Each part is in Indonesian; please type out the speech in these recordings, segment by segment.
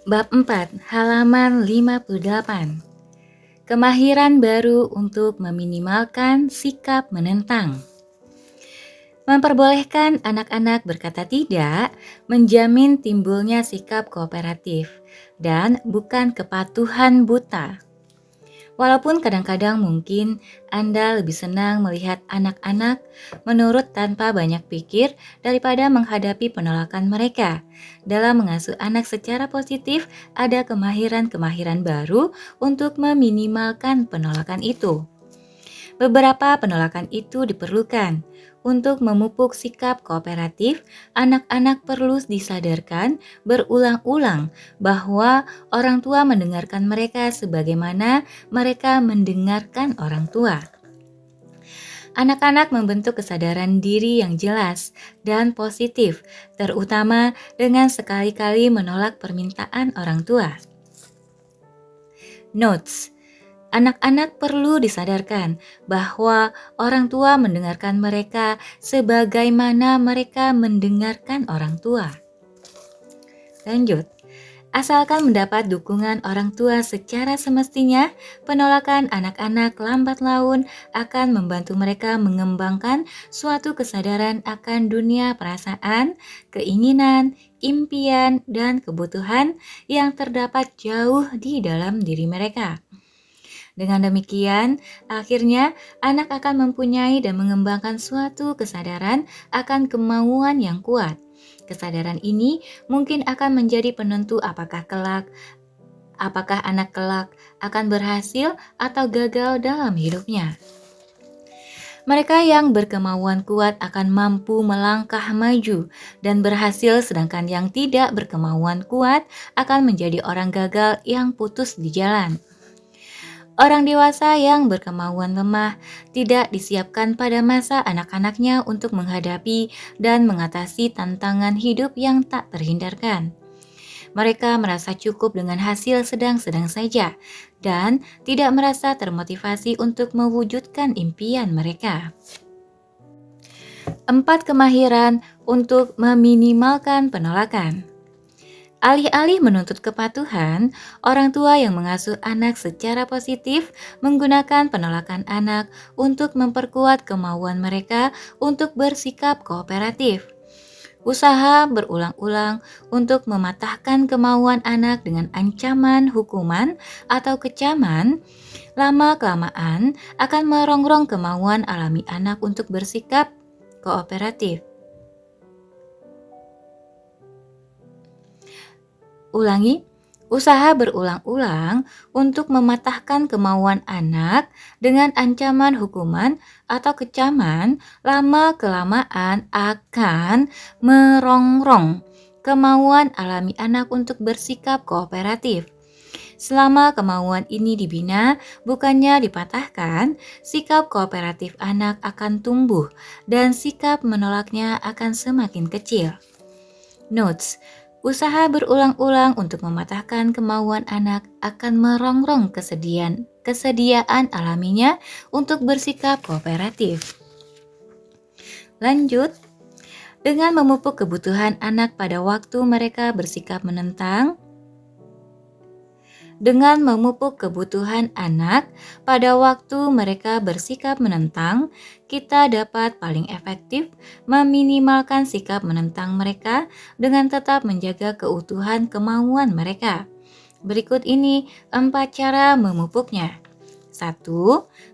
Bab 4, halaman 58. Kemahiran baru untuk meminimalkan sikap menentang. Memperbolehkan anak-anak berkata tidak menjamin timbulnya sikap kooperatif dan bukan kepatuhan buta. Walaupun kadang-kadang mungkin Anda lebih senang melihat anak-anak menurut tanpa banyak pikir daripada menghadapi penolakan mereka. Dalam mengasuh anak secara positif, ada kemahiran-kemahiran baru untuk meminimalkan penolakan itu. Beberapa penolakan itu diperlukan. Untuk memupuk sikap kooperatif, anak-anak perlu disadarkan berulang-ulang bahwa orang tua mendengarkan mereka sebagaimana mereka mendengarkan orang tua. Anak-anak membentuk kesadaran diri yang jelas dan positif, terutama dengan sekali-kali menolak permintaan orang tua. Notes: anak-anak perlu disadarkan bahwa orang tua mendengarkan mereka sebagaimana mereka mendengarkan orang tua. Lanjut, asalkan mendapat dukungan orang tua secara semestinya, penolakan anak-anak lambat laun akan membantu mereka mengembangkan suatu kesadaran akan dunia perasaan, keinginan, impian, dan kebutuhan yang terdapat jauh di dalam diri mereka. Dengan demikian, akhirnya anak akan mempunyai dan mengembangkan suatu kesadaran akan kemauan yang kuat. Kesadaran ini mungkin akan menjadi penentu apakah anak kelak akan berhasil atau gagal dalam hidupnya. Mereka yang berkemauan kuat akan mampu melangkah maju dan berhasil, sedangkan yang tidak berkemauan kuat akan menjadi orang gagal yang putus di jalan. Orang dewasa yang berkemauan lemah tidak disiapkan pada masa anak-anaknya untuk menghadapi dan mengatasi tantangan hidup yang tak terhindarkan. Mereka merasa cukup dengan hasil sedang-sedang saja dan tidak merasa termotivasi untuk mewujudkan impian mereka. 4 kemahiran untuk meminimalkan penolakan. Alih-alih menuntut kepatuhan, orang tua yang mengasuh anak secara positif menggunakan penolakan anak untuk memperkuat kemauan mereka untuk bersikap kooperatif. Usaha berulang-ulang untuk mematahkan kemauan anak dengan ancaman hukuman atau kecaman, lama-kelamaan akan merongrong kemauan alami anak untuk bersikap kooperatif. Ulangi, usaha berulang-ulang untuk mematahkan kemauan anak dengan ancaman hukuman atau kecaman lama-kelamaan akan merongrong kemauan alami anak untuk bersikap kooperatif. Selama kemauan ini dibina, bukannya dipatahkan, sikap kooperatif anak akan tumbuh dan sikap menolaknya akan semakin kecil. Notes: usaha berulang-ulang untuk mematahkan kemauan anak akan merongrong kesediaan alaminya untuk bersikap kooperatif. Lanjut, dengan memupuk kebutuhan anak pada waktu mereka bersikap menentang, dengan memupuk kebutuhan anak pada waktu mereka bersikap menentang, kita dapat paling efektif meminimalkan sikap menentang mereka dengan tetap menjaga keutuhan kemauan mereka. Berikut ini 4 cara memupuknya. 1.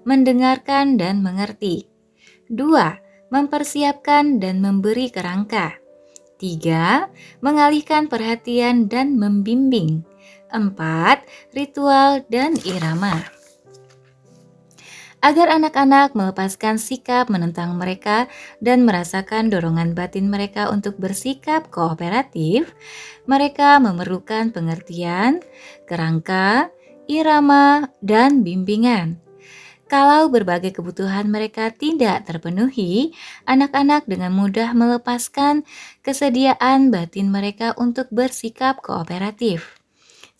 Mendengarkan dan mengerti. 2. Mempersiapkan dan memberi kerangka. 3. Mengalihkan perhatian dan membimbing. 4. Ritual dan irama. Agar anak-anak melepaskan sikap menentang mereka dan merasakan dorongan batin mereka untuk bersikap kooperatif, mereka memerlukan pengertian, kerangka, irama, dan bimbingan. Kalau berbagai kebutuhan mereka tidak terpenuhi, anak-anak dengan mudah melepaskan kesediaan batin mereka untuk bersikap kooperatif.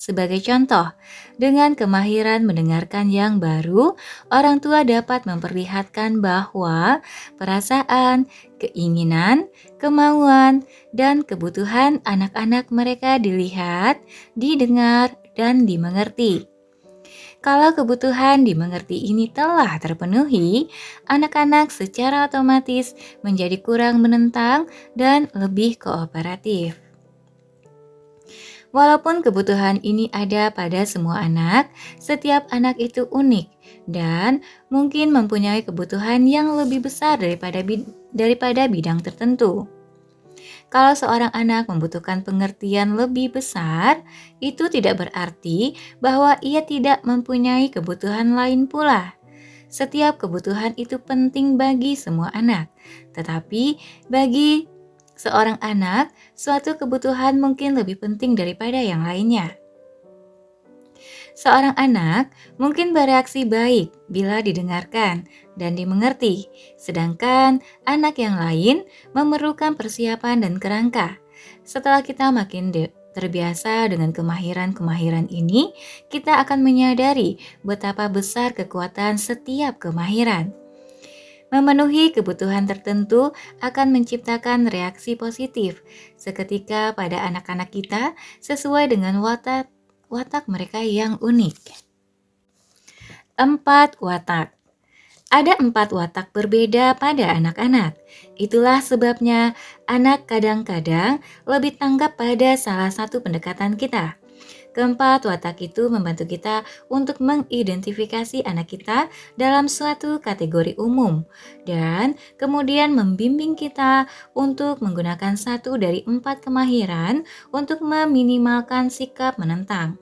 Sebagai contoh, dengan kemahiran mendengarkan yang baru, orang tua dapat memperlihatkan bahwa perasaan, keinginan, kemauan, dan kebutuhan anak-anak mereka dilihat, didengar, dan dimengerti. Kalau kebutuhan dimengerti ini telah terpenuhi, anak-anak secara otomatis menjadi kurang menentang dan lebih kooperatif. Walaupun kebutuhan ini ada pada semua anak, setiap anak itu unik dan mungkin mempunyai kebutuhan yang lebih besar daripada bidang tertentu. Kalau seorang anak membutuhkan pengertian lebih besar, itu tidak berarti bahwa ia tidak mempunyai kebutuhan lain pula. Setiap kebutuhan itu penting bagi semua anak, tetapi bagi seorang anak, suatu kebutuhan mungkin lebih penting daripada yang lainnya. Seorang anak mungkin bereaksi baik bila didengarkan dan dimengerti, sedangkan anak yang lain memerlukan persiapan dan kerangka. Setelah kita makin terbiasa dengan kemahiran-kemahiran ini, kita akan menyadari betapa besar kekuatan setiap kemahiran. Memenuhi kebutuhan tertentu akan menciptakan reaksi positif seketika pada anak-anak kita sesuai dengan watak mereka yang unik. 4 watak. Ada 4 watak berbeda pada anak-anak. Itulah sebabnya anak kadang-kadang lebih tanggap pada salah satu pendekatan kita. Keempat watak itu membantu kita untuk mengidentifikasi anak kita dalam suatu kategori umum dan kemudian membimbing kita untuk menggunakan satu dari 4 kemahiran untuk meminimalkan sikap menentang.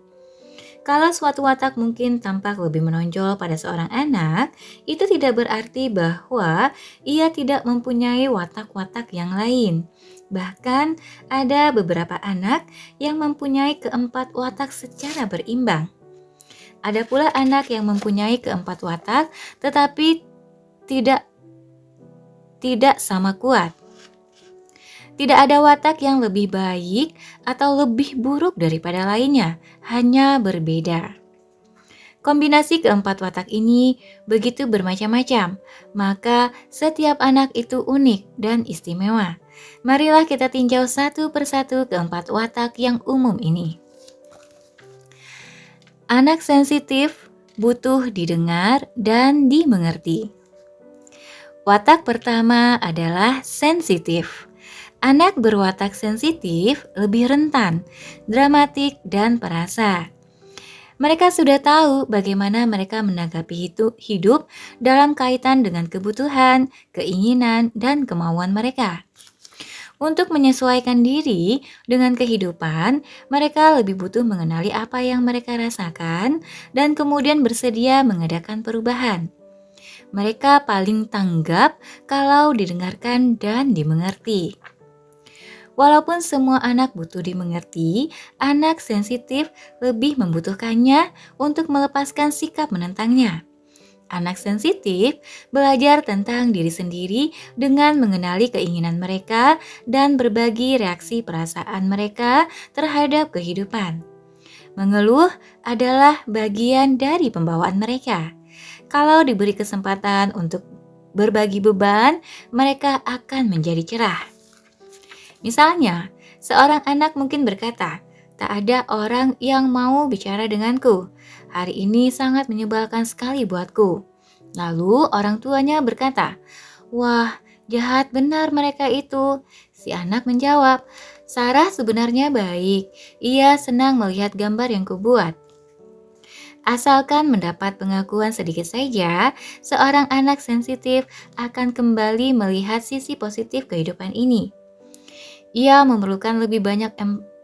Kalau suatu watak mungkin tampak lebih menonjol pada seorang anak, itu tidak berarti bahwa ia tidak mempunyai watak-watak yang lain. Bahkan ada beberapa anak yang mempunyai keempat watak secara berimbang. Ada pula anak yang mempunyai keempat watak tetapi tidak sama kuat. Tidak ada watak yang lebih baik atau lebih buruk daripada lainnya, hanya berbeda. Kombinasi keempat watak ini begitu bermacam-macam, maka setiap anak itu unik dan istimewa. Marilah kita tinjau satu persatu keempat watak yang umum ini. Anak sensitif butuh didengar dan dimengerti. Watak pertama adalah sensitif. Anak berwatak sensitif lebih rentan, dramatik, dan perasa. Mereka sudah tahu bagaimana mereka menanggapi hidup dalam kaitan dengan kebutuhan, keinginan, dan kemauan mereka. Untuk menyesuaikan diri dengan kehidupan, mereka lebih butuh mengenali apa yang mereka rasakan dan kemudian bersedia mengadakan perubahan. Mereka paling tanggap kalau didengarkan dan dimengerti. Walaupun semua anak butuh dimengerti, anak sensitif lebih membutuhkannya untuk melepaskan sikap menentangnya. Anak sensitif belajar tentang diri sendiri dengan mengenali keinginan mereka dan berbagi reaksi perasaan mereka terhadap kehidupan. Mengeluh adalah bagian dari pembawaan mereka. Kalau diberi kesempatan untuk berbagi beban, mereka akan menjadi cerah. Misalnya, seorang anak mungkin berkata, "Tak ada orang yang mau bicara denganku. Hari ini sangat menyebalkan sekali buatku." Lalu orang tuanya berkata, "Wah, jahat benar mereka itu." Si anak menjawab, "Sarah sebenarnya baik. Ia senang melihat gambar yang kubuat." Asalkan mendapat pengakuan sedikit saja, seorang anak sensitif akan kembali melihat sisi positif kehidupan ini. Ia memerlukan lebih banyak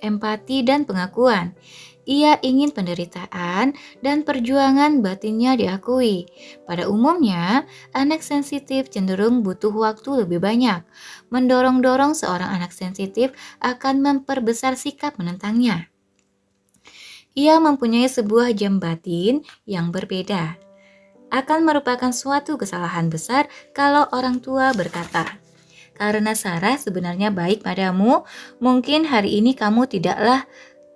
empati dan pengakuan. Ia ingin penderitaan dan perjuangan batinnya diakui. Pada umumnya, anak sensitif cenderung butuh waktu lebih banyak. Mendorong-dorong seorang anak sensitif akan memperbesar sikap menentangnya. Ia mempunyai sebuah jam batin yang berbeda. Akan merupakan suatu kesalahan besar kalau orang tua berkata, "Karena Sarah sebenarnya baik padamu, mungkin hari ini kamu tidaklah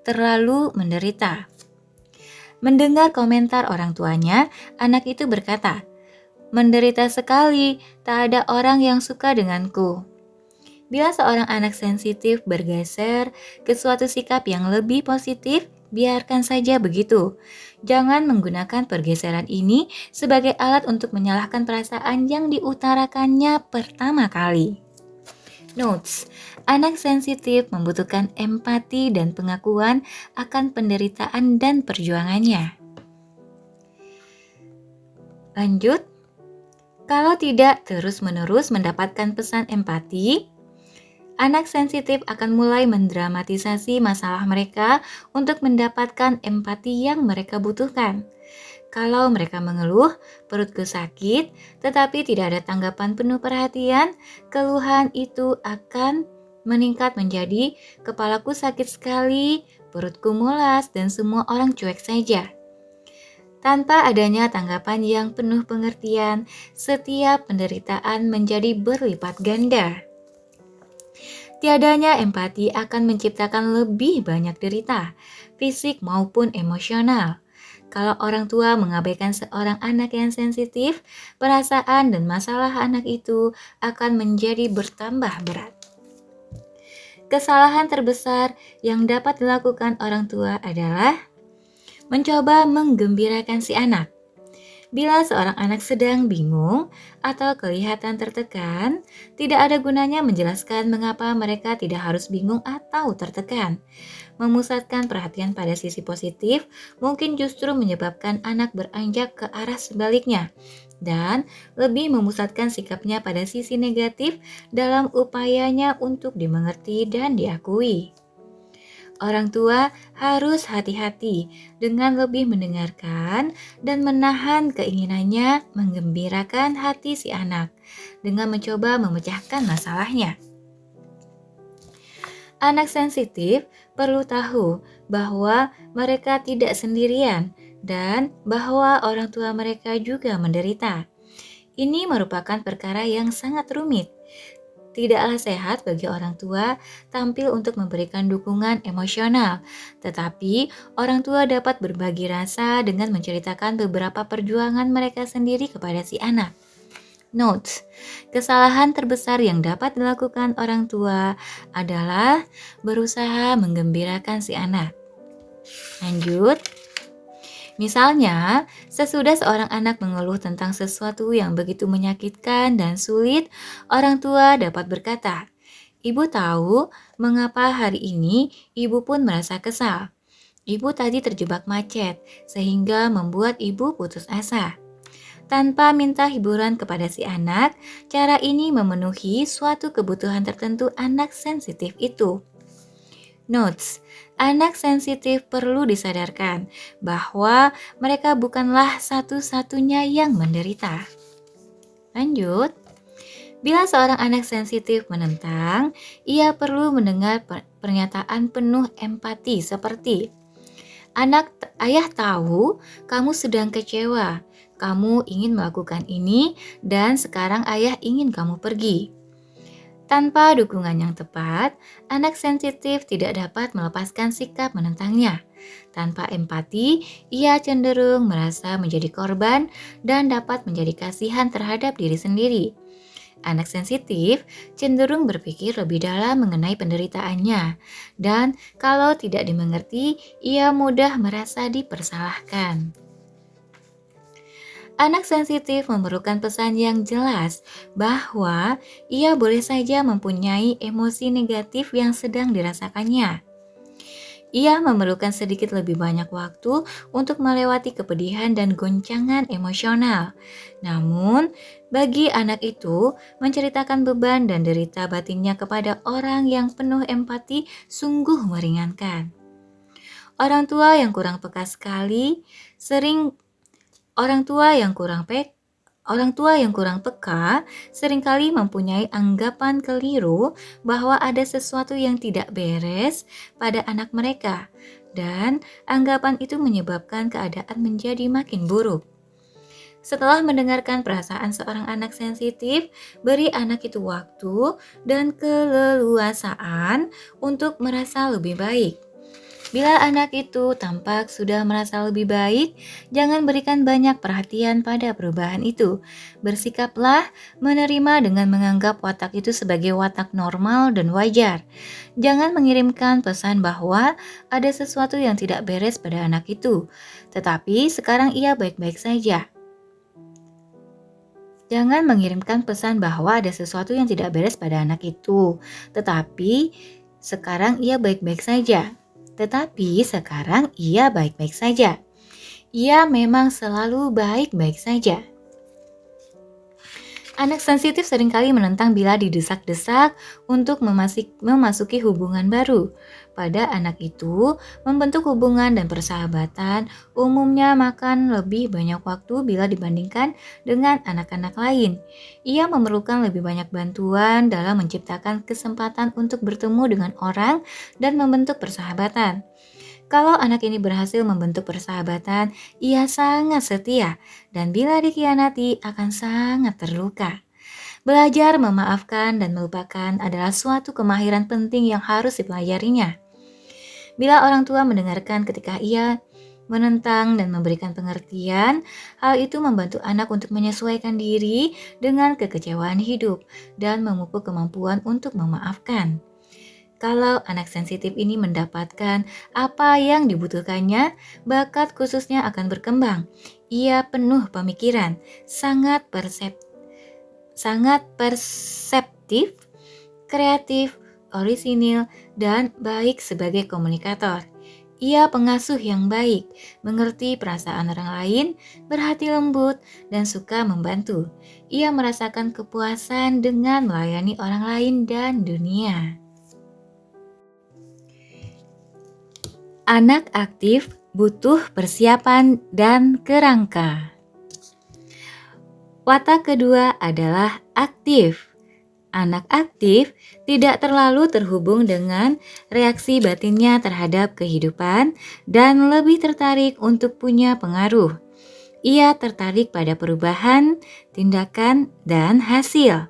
terlalu menderita." Mendengar komentar orang tuanya, anak itu berkata, "Menderita sekali, tak ada orang yang suka denganku." Bila seorang anak sensitif bergeser ke suatu sikap yang lebih positif, biarkan saja begitu. Jangan menggunakan pergeseran ini sebagai alat untuk menyalahkan perasaan yang diutarakannya pertama kali. Notes: anak sensitif membutuhkan empati dan pengakuan akan penderitaan dan perjuangannya. Lanjut, kalau tidak terus-menerus mendapatkan pesan empati, anak sensitif akan mulai mendramatisasi masalah mereka untuk mendapatkan empati yang mereka butuhkan. Kalau mereka mengeluh, "Perutku sakit," tetapi tidak ada tanggapan penuh perhatian, keluhan itu akan meningkat menjadi, "Kepalaku sakit sekali, perutku mulas, dan semua orang cuek saja." Tanpa adanya tanggapan yang penuh pengertian, setiap penderitaan menjadi berlipat ganda. Tiadanya empati akan menciptakan lebih banyak derita, fisik maupun emosional. Kalau orang tua mengabaikan seorang anak yang sensitif, perasaan dan masalah anak itu akan menjadi bertambah berat. Kesalahan terbesar yang dapat dilakukan orang tua adalah mencoba menggembirakan si anak. Bila seorang anak sedang bingung atau kelihatan tertekan, tidak ada gunanya menjelaskan mengapa mereka tidak harus bingung atau tertekan. Memusatkan perhatian pada sisi positif mungkin justru menyebabkan anak beranjak ke arah sebaliknya dan lebih memusatkan sikapnya pada sisi negatif dalam upayanya untuk dimengerti dan diakui. Orang tua harus hati-hati dengan lebih mendengarkan dan menahan keinginannya menggembirakan hati si anak dengan mencoba memecahkan masalahnya. Anak sensitif perlu tahu bahwa mereka tidak sendirian dan bahwa orang tua mereka juga menderita. Ini merupakan perkara yang sangat rumit. Tidaklah sehat bagi orang tua tampil untuk memberikan dukungan emosional, tetapi orang tua dapat berbagi rasa dengan menceritakan beberapa perjuangan mereka sendiri kepada si anak. Notes: kesalahan terbesar yang dapat dilakukan orang tua adalah berusaha menggembirakan si anak. Lanjut. Misalnya, sesudah seorang anak mengeluh tentang sesuatu yang begitu menyakitkan dan sulit, orang tua dapat berkata, "Ibu tahu mengapa hari ini ibu pun merasa kesal. Ibu tadi terjebak macet, sehingga membuat ibu putus asa." Tanpa minta hiburan kepada si anak, cara ini memenuhi suatu kebutuhan tertentu anak sensitif itu. Notes: anak sensitif perlu disadarkan bahwa mereka bukanlah satu-satunya yang menderita. Lanjut, bila seorang anak sensitif menentang, ia perlu mendengar pernyataan penuh empati seperti, "Ayah tahu kamu sedang kecewa, kamu ingin melakukan ini dan sekarang ayah ingin kamu pergi." Tanpa dukungan yang tepat, anak sensitif tidak dapat melepaskan sikap menentangnya. Tanpa empati, ia cenderung merasa menjadi korban dan dapat menjadi kasihan terhadap diri sendiri. Anak sensitif cenderung berpikir lebih dalam mengenai penderitaannya, dan kalau tidak dimengerti, ia mudah merasa dipersalahkan. Anak sensitif memerlukan pesan yang jelas bahwa ia boleh saja mempunyai emosi negatif yang sedang dirasakannya. Ia memerlukan sedikit lebih banyak waktu untuk melewati kepedihan dan goncangan emosional. Namun, bagi anak itu, menceritakan beban dan derita batinnya kepada orang yang penuh empati sungguh meringankan. Orang tua yang kurang peka sekali sering Orang tua yang kurang peka seringkali mempunyai anggapan keliru bahwa ada sesuatu yang tidak beres pada anak mereka, dan anggapan itu menyebabkan keadaan menjadi makin buruk. Setelah mendengarkan perasaan seorang anak sensitif, beri anak itu waktu dan keleluasaan untuk merasa lebih baik. Bila anak itu tampak sudah merasa lebih baik, jangan berikan banyak perhatian pada perubahan itu. Bersikaplah menerima dengan menganggap watak itu sebagai watak normal dan wajar. Jangan mengirimkan pesan bahwa ada sesuatu yang tidak beres pada anak itu, tetapi sekarang ia baik-baik saja. Jangan mengirimkan pesan bahwa ada sesuatu yang tidak beres pada anak itu, tetapi sekarang ia baik-baik saja. Tetapi sekarang ia baik-baik saja. Ia memang selalu baik-baik saja. Anak sensitif seringkali menentang bila didesak-desak untuk memasuki hubungan baru. Pada anak itu, membentuk hubungan dan persahabatan umumnya makan lebih banyak waktu bila dibandingkan dengan anak-anak lain. Ia memerlukan lebih banyak bantuan dalam menciptakan kesempatan untuk bertemu dengan orang dan membentuk persahabatan. Kalau anak ini berhasil membentuk persahabatan, ia sangat setia dan bila dikhianati akan sangat terluka. Belajar memaafkan dan melupakan adalah suatu kemahiran penting yang harus dipelajarinya. Bila orang tua mendengarkan ketika ia menentang dan memberikan pengertian, hal itu membantu anak untuk menyesuaikan diri dengan kekecewaan hidup dan memupuk kemampuan untuk memaafkan. Kalau anak sensitif ini mendapatkan apa yang dibutuhkannya, bakat khususnya akan berkembang. Ia penuh pemikiran, sangat perseptif, kreatif, orisinil, dan baik sebagai komunikator. Ia pengasuh yang baik, mengerti perasaan orang lain, berhati lembut, dan suka membantu. Ia merasakan kepuasan dengan melayani orang lain dan dunia. Anak aktif butuh persiapan dan kerangka. Watak kedua adalah aktif. Anak aktif tidak terlalu terhubung dengan reaksi batinnya terhadap kehidupan dan lebih tertarik untuk punya pengaruh. Ia tertarik pada perubahan, tindakan, dan hasil.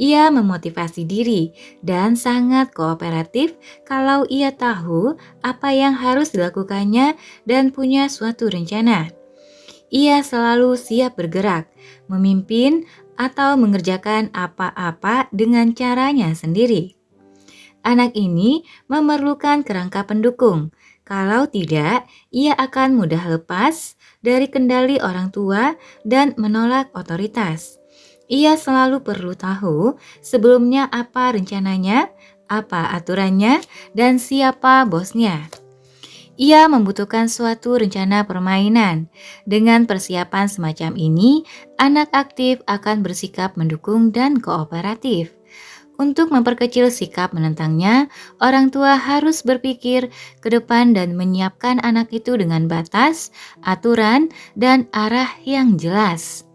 Ia memotivasi diri dan sangat kooperatif kalau ia tahu apa yang harus dilakukannya dan punya suatu rencana. Ia selalu siap bergerak, memimpin, atau mengerjakan apa-apa dengan caranya sendiri. Anak ini memerlukan kerangka pendukung. Kalau tidak, ia akan mudah lepas dari kendali orang tua dan menolak otoritas. Ia selalu perlu tahu sebelumnya apa rencananya, apa aturannya, dan siapa bosnya. Ia membutuhkan suatu rencana permainan. Dengan persiapan semacam ini, anak aktif akan bersikap mendukung dan kooperatif. Untuk memperkecil sikap menentangnya, orang tua harus berpikir ke depan dan menyiapkan anak itu dengan batas, aturan, dan arah yang jelas.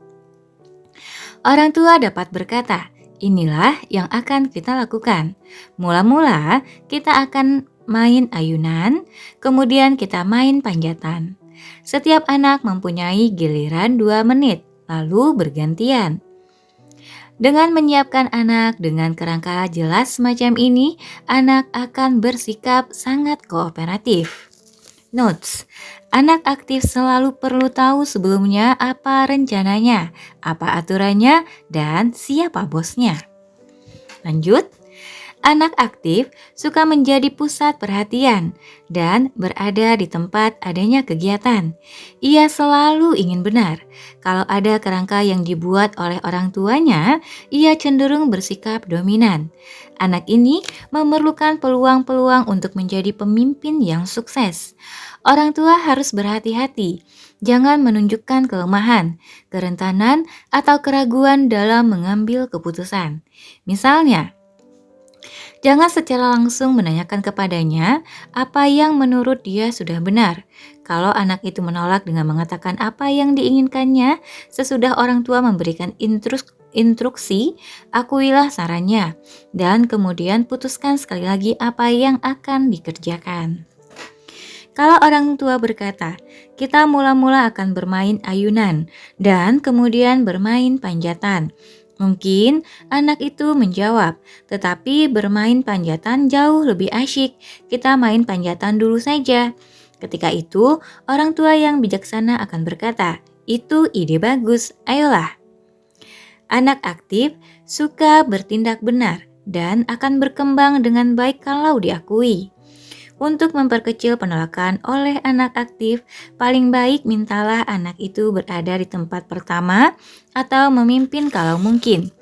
Orang tua dapat berkata, inilah yang akan kita lakukan. Mula-mula kita akan main ayunan, kemudian kita main panjatan. Setiap anak mempunyai giliran 2 menit, lalu bergantian. Dengan menyiapkan anak dengan kerangka jelas semacam ini, anak akan bersikap sangat kooperatif. Notes: anak aktif selalu perlu tahu sebelumnya apa rencananya, apa aturannya, dan siapa bosnya. Lanjut, anak aktif suka menjadi pusat perhatian dan berada di tempat adanya kegiatan. Ia selalu ingin benar. Kalau ada kerangka yang dibuat oleh orang tuanya, ia cenderung bersikap dominan. Anak ini memerlukan peluang-peluang untuk menjadi pemimpin yang sukses. Orang tua harus berhati-hati, jangan menunjukkan kelemahan, kerentanan, atau keraguan dalam mengambil keputusan. Misalnya, jangan secara langsung menanyakan kepadanya apa yang menurut dia sudah benar. Kalau anak itu menolak dengan mengatakan apa yang diinginkannya, sesudah orang tua memberikan instruksi, akuilah sarannya, dan kemudian putuskan sekali lagi apa yang akan dikerjakan. Kalau orang tua berkata, kita mula-mula akan bermain ayunan dan kemudian bermain panjatan. Mungkin anak itu menjawab, tetapi bermain panjatan jauh lebih asyik. Kita main panjatan dulu saja. Ketika itu, orang tua yang bijaksana akan berkata, "Itu ide bagus, ayolah." Anak aktif suka bertindak benar dan akan berkembang dengan baik kalau diakui. Untuk memperkecil penolakan oleh anak aktif, paling baik mintalah anak itu berada di tempat pertama atau memimpin kalau mungkin.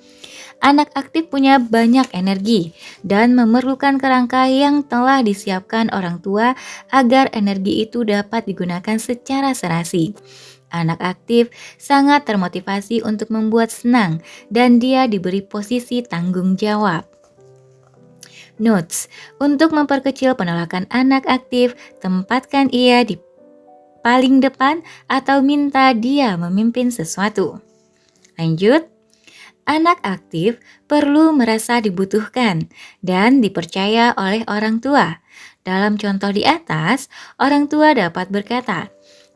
Anak aktif punya banyak energi dan memerlukan kerangka yang telah disiapkan orang tua agar energi itu dapat digunakan secara serasi. Anak aktif sangat termotivasi untuk membuat senang dan dia diberi posisi tanggung jawab. Notes: untuk memperkecil penolakan anak aktif, tempatkan ia di paling depan atau minta dia memimpin sesuatu. Lanjut, anak aktif perlu merasa dibutuhkan dan dipercaya oleh orang tua. Dalam contoh di atas, orang tua dapat berkata,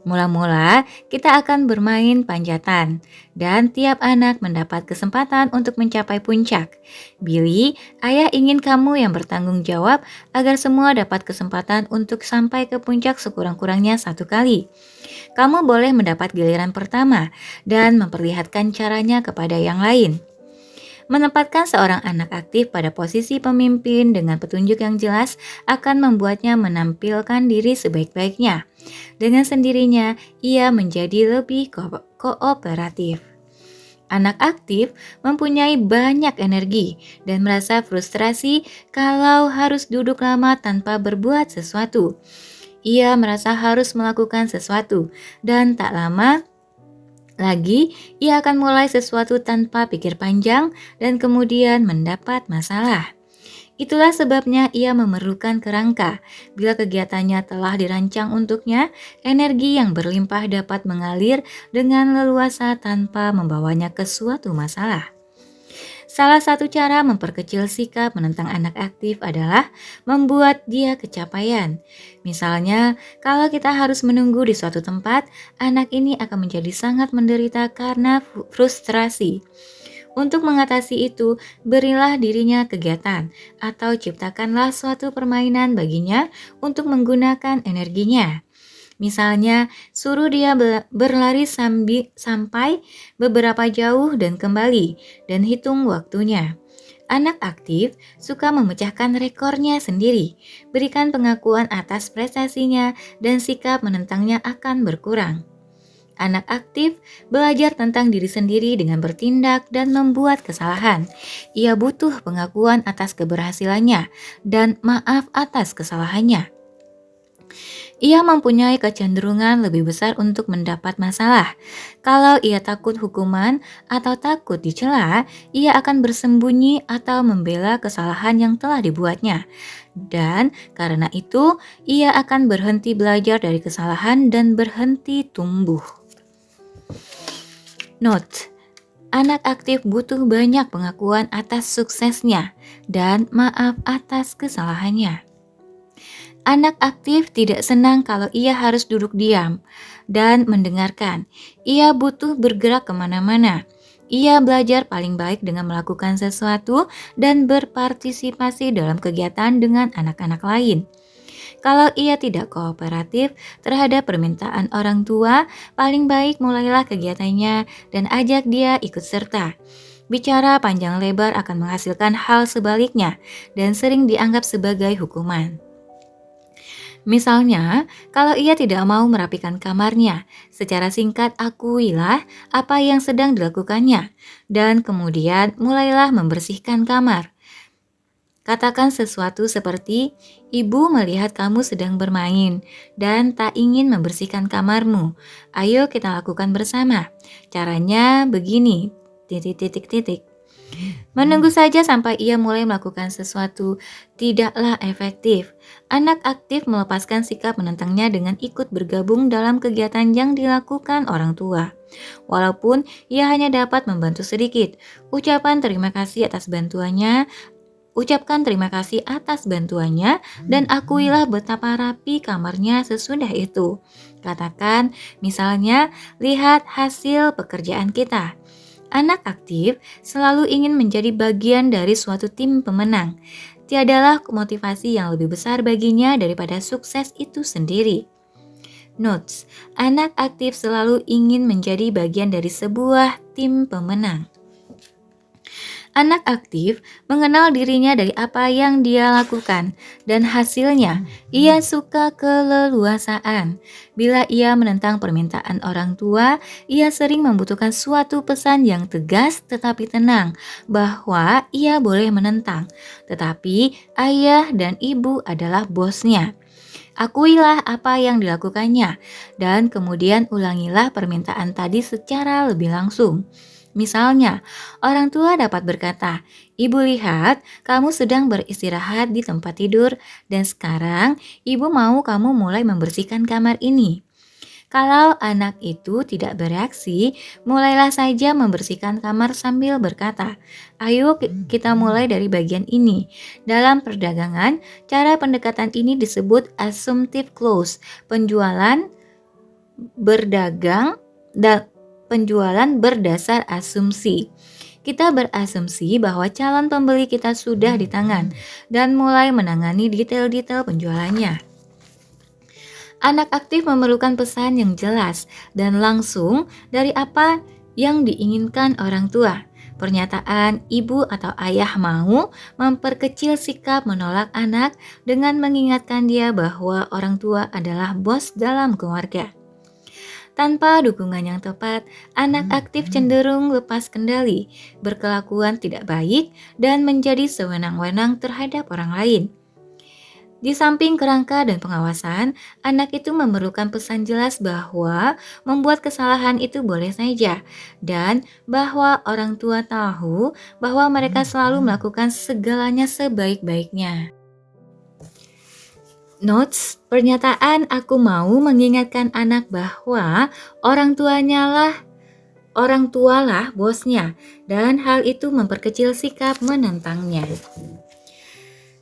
"Mula-mula kita akan bermain panjatan dan tiap anak mendapat kesempatan untuk mencapai puncak. Billy, ayah ingin kamu yang bertanggung jawab agar semua dapat kesempatan untuk sampai ke puncak sekurang-kurangnya satu kali. Kamu boleh mendapat giliran pertama dan memperlihatkan caranya kepada yang lain." Menempatkan seorang anak aktif pada posisi pemimpin dengan petunjuk yang jelas akan membuatnya menampilkan diri sebaik-baiknya. Dengan sendirinya, ia menjadi lebih kooperatif. Anak aktif mempunyai banyak energi dan merasa frustrasi kalau harus duduk lama tanpa berbuat sesuatu. Ia merasa harus melakukan sesuatu dan tak lama lagi, ia akan mulai sesuatu tanpa pikir panjang dan kemudian mendapat masalah. Itulah sebabnya ia memerlukan kerangka. Bila kegiatannya telah dirancang untuknya, energi yang berlimpah dapat mengalir dengan leluasa tanpa membawanya ke suatu masalah. Salah satu cara memperkecil sikap menentang anak aktif adalah membuat dia kecapaian. Misalnya, kalau kita harus menunggu di suatu tempat, anak ini akan menjadi sangat menderita karena frustrasi. Untuk mengatasi itu, berilah dirinya kegiatan atau ciptakanlah suatu permainan baginya untuk menggunakan energinya. Misalnya, suruh dia berlari sampai beberapa jauh dan kembali, dan hitung waktunya. Anak aktif suka memecahkan rekornya sendiri, berikan pengakuan atas prestasinya, dan sikap menentangnya akan berkurang. Anak aktif belajar tentang diri sendiri dengan bertindak dan membuat kesalahan. Ia butuh pengakuan atas keberhasilannya dan maaf atas kesalahannya. Ia mempunyai kecenderungan lebih besar untuk mendapat masalah. Kalau ia takut hukuman atau takut dicela, ia akan bersembunyi atau membela kesalahan yang telah dibuatnya. Dan karena itu, ia akan berhenti belajar dari kesalahan dan berhenti tumbuh. Note: anak aktif butuh banyak pengakuan atas suksesnya dan maaf atas kesalahannya. Anak aktif tidak senang kalau ia harus duduk diam dan mendengarkan. Ia butuh bergerak kemana-mana. Ia belajar paling baik dengan melakukan sesuatu dan berpartisipasi dalam kegiatan dengan anak-anak lain. Kalau ia tidak kooperatif terhadap permintaan orang tua, paling baik mulailah kegiatannya dan ajak dia ikut serta. Bicara panjang lebar akan menghasilkan hal sebaliknya dan sering dianggap sebagai hukuman. Misalnya, kalau ia tidak mau merapikan kamarnya, secara singkat akuilah apa yang sedang dilakukannya, dan kemudian mulailah membersihkan kamar. Katakan sesuatu seperti, "Ibu melihat kamu sedang bermain dan tak ingin membersihkan kamarmu. Ayo kita lakukan bersama. Caranya begini, titik titik titik." Menunggu saja sampai ia mulai melakukan sesuatu tidaklah efektif. Anak aktif melepaskan sikap menentangnya dengan ikut bergabung dalam kegiatan yang dilakukan orang tua. Walaupun ia hanya dapat membantu sedikit, ucapkan terima kasih atas bantuannya dan akuilah betapa rapi kamarnya sesudah itu. Katakan, misalnya, "Lihat hasil pekerjaan kita." Anak aktif selalu ingin menjadi bagian dari suatu tim pemenang. Tiadalah motivasi yang lebih besar baginya daripada sukses itu sendiri. Notes: anak aktif selalu ingin menjadi bagian dari sebuah tim pemenang. Anak aktif mengenal dirinya dari apa yang dia lakukan, dan hasilnya ia suka keleluasaan. Bila ia menentang permintaan orang tua, ia sering membutuhkan suatu pesan yang tegas tetapi tenang, bahwa ia boleh menentang, tetapi ayah dan ibu adalah bosnya. Akuilah apa yang dilakukannya, dan kemudian ulangilah permintaan tadi secara lebih langsung. Misalnya, orang tua dapat berkata, "Ibu lihat, kamu sedang beristirahat di tempat tidur, dan sekarang ibu mau kamu mulai membersihkan kamar ini." Kalau anak itu tidak bereaksi, mulailah saja membersihkan kamar sambil berkata, "Ayo kita mulai dari bagian ini." Dalam perdagangan, cara pendekatan ini disebut assumptive clause, berdagang dan penjualan berdasar asumsi. Kita berasumsi bahwa calon pembeli kita sudah di tangan dan mulai menangani detail-detail penjualannya. Anak aktif memerlukan pesan yang jelas dan langsung dari apa yang diinginkan orang tua. Pernyataan ibu atau ayah mau memperkecil sikap menolak anak dengan mengingatkan dia bahwa orang tua adalah bos dalam keluarga. Tanpa dukungan yang tepat, anak aktif cenderung lepas kendali, berkelakuan tidak baik, dan menjadi sewenang-wenang terhadap orang lain. Di samping kerangka dan pengawasan, anak itu memerlukan pesan jelas bahwa membuat kesalahan itu boleh saja, dan bahwa orang tua tahu bahwa mereka selalu melakukan segalanya sebaik-baiknya. Notes: pernyataan "aku mau" mengingatkan anak bahwa orang tualah bosnya, dan hal itu memperkecil sikap menentangnya.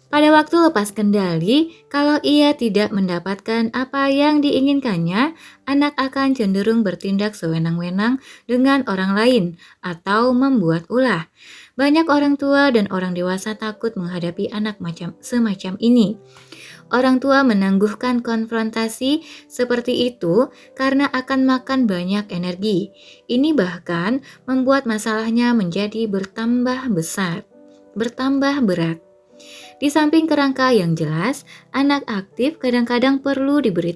Pada waktu lepas kendali, kalau ia tidak mendapatkan apa yang diinginkannya, anak akan cenderung bertindak sewenang-wenang dengan orang lain atau membuat ulah. Banyak orang tua dan orang dewasa takut menghadapi anak semacam ini. Orang tua menangguhkan konfrontasi seperti itu karena akan makan banyak energi. Ini bahkan membuat masalahnya menjadi bertambah berat. Di samping kerangka yang jelas, anak aktif kadang-kadang perlu diberi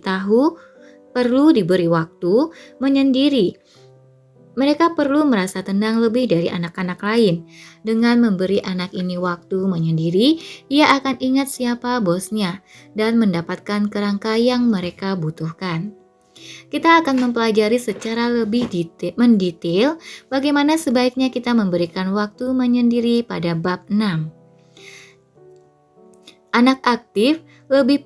waktu menyendiri. Mereka perlu merasa tenang lebih dari anak-anak lain. Dengan memberi anak ini waktu menyendiri, ia akan ingat siapa bosnya dan mendapatkan kerangka yang mereka butuhkan. Kita akan mempelajari secara lebih mendetail bagaimana sebaiknya kita memberikan waktu menyendiri pada bab 6. Anak aktif lebih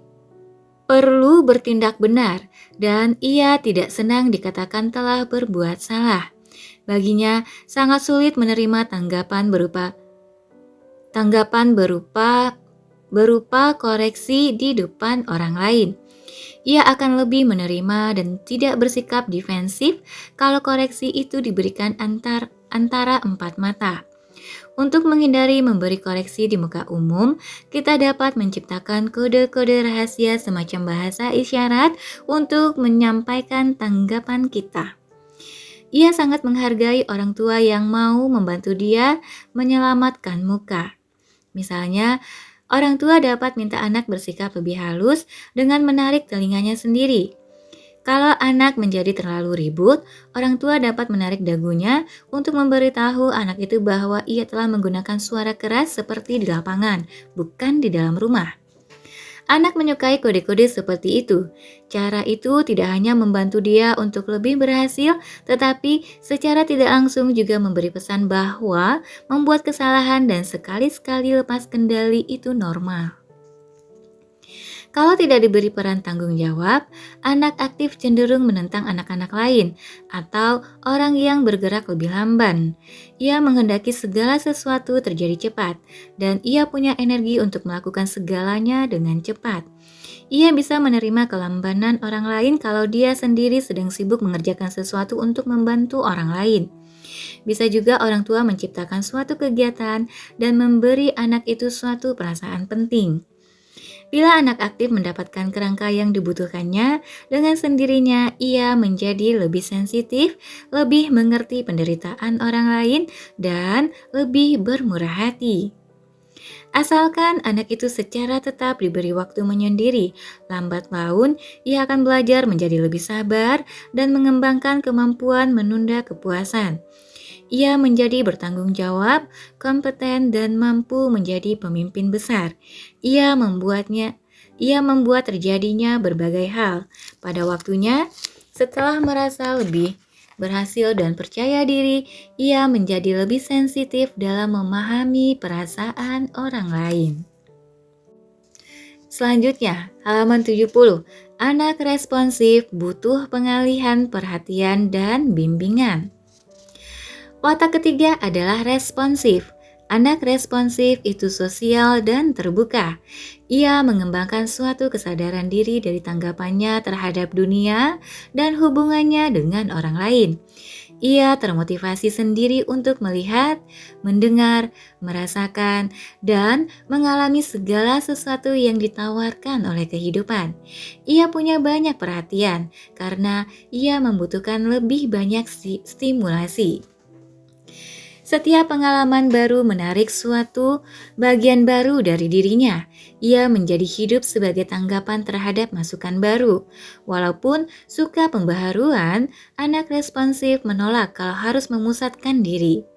perlu bertindak benar, dan ia tidak senang dikatakan telah berbuat salah. Baginya sangat sulit menerima tanggapan berupa koreksi di depan orang lain. Ia akan lebih menerima dan tidak bersikap defensif kalau koreksi itu diberikan antara empat mata. Untuk menghindari memberi koreksi di muka umum, kita dapat menciptakan kode-kode rahasia semacam bahasa isyarat untuk menyampaikan tanggapan kita. Ia sangat menghargai orang tua yang mau membantu dia menyelamatkan muka. Misalnya, orang tua dapat minta anak bersikap lebih halus dengan menarik telinganya sendiri. Kalau anak menjadi terlalu ribut, orang tua dapat menarik dagunya untuk memberitahu anak itu bahwa ia telah menggunakan suara keras seperti di lapangan, bukan di dalam rumah. Anak menyukai kode-kode seperti itu. Cara itu tidak hanya membantu dia untuk lebih berhasil, tetapi secara tidak langsung juga memberi pesan bahwa membuat kesalahan dan sekali-sekali lepas kendali itu normal. Kalau tidak diberi peran tanggung jawab, anak aktif cenderung menentang anak-anak lain atau orang yang bergerak lebih lamban. Ia menghendaki segala sesuatu terjadi cepat, dan ia punya energi untuk melakukan segalanya dengan cepat. Ia bisa menerima kelambanan orang lain kalau dia sendiri sedang sibuk mengerjakan sesuatu untuk membantu orang lain. Bisa juga orang tua menciptakan suatu kegiatan dan memberi anak itu suatu perasaan penting. Bila anak aktif mendapatkan kerangka yang dibutuhkannya, dengan sendirinya ia menjadi lebih sensitif, lebih mengerti penderitaan orang lain, dan lebih bermurah hati. Asalkan anak itu secara tetap diberi waktu menyendiri, lambat laun ia akan belajar menjadi lebih sabar dan mengembangkan kemampuan menunda kepuasan. Ia menjadi bertanggung jawab, kompeten, dan mampu menjadi pemimpin besar. Ia membuat terjadinya berbagai hal. Pada waktunya, setelah merasa lebih berhasil dan percaya diri, ia menjadi lebih sensitif dalam memahami perasaan orang lain. Selanjutnya, halaman 70. Anak responsif butuh pengalihan perhatian dan bimbingan. Watak ketiga adalah responsif. Anak responsif itu sosial dan terbuka. Ia mengembangkan suatu kesadaran diri dari tanggapannya terhadap dunia dan hubungannya dengan orang lain. Ia termotivasi sendiri untuk melihat, mendengar, merasakan, dan mengalami segala sesuatu yang ditawarkan oleh kehidupan. Ia punya banyak perhatian karena ia membutuhkan lebih banyak stimulasi. Setiap pengalaman baru menarik suatu bagian baru dari dirinya. Ia menjadi hidup sebagai tanggapan terhadap masukan baru. Walaupun suka pembaharuan, anak responsif menolak kalau harus memusatkan diri.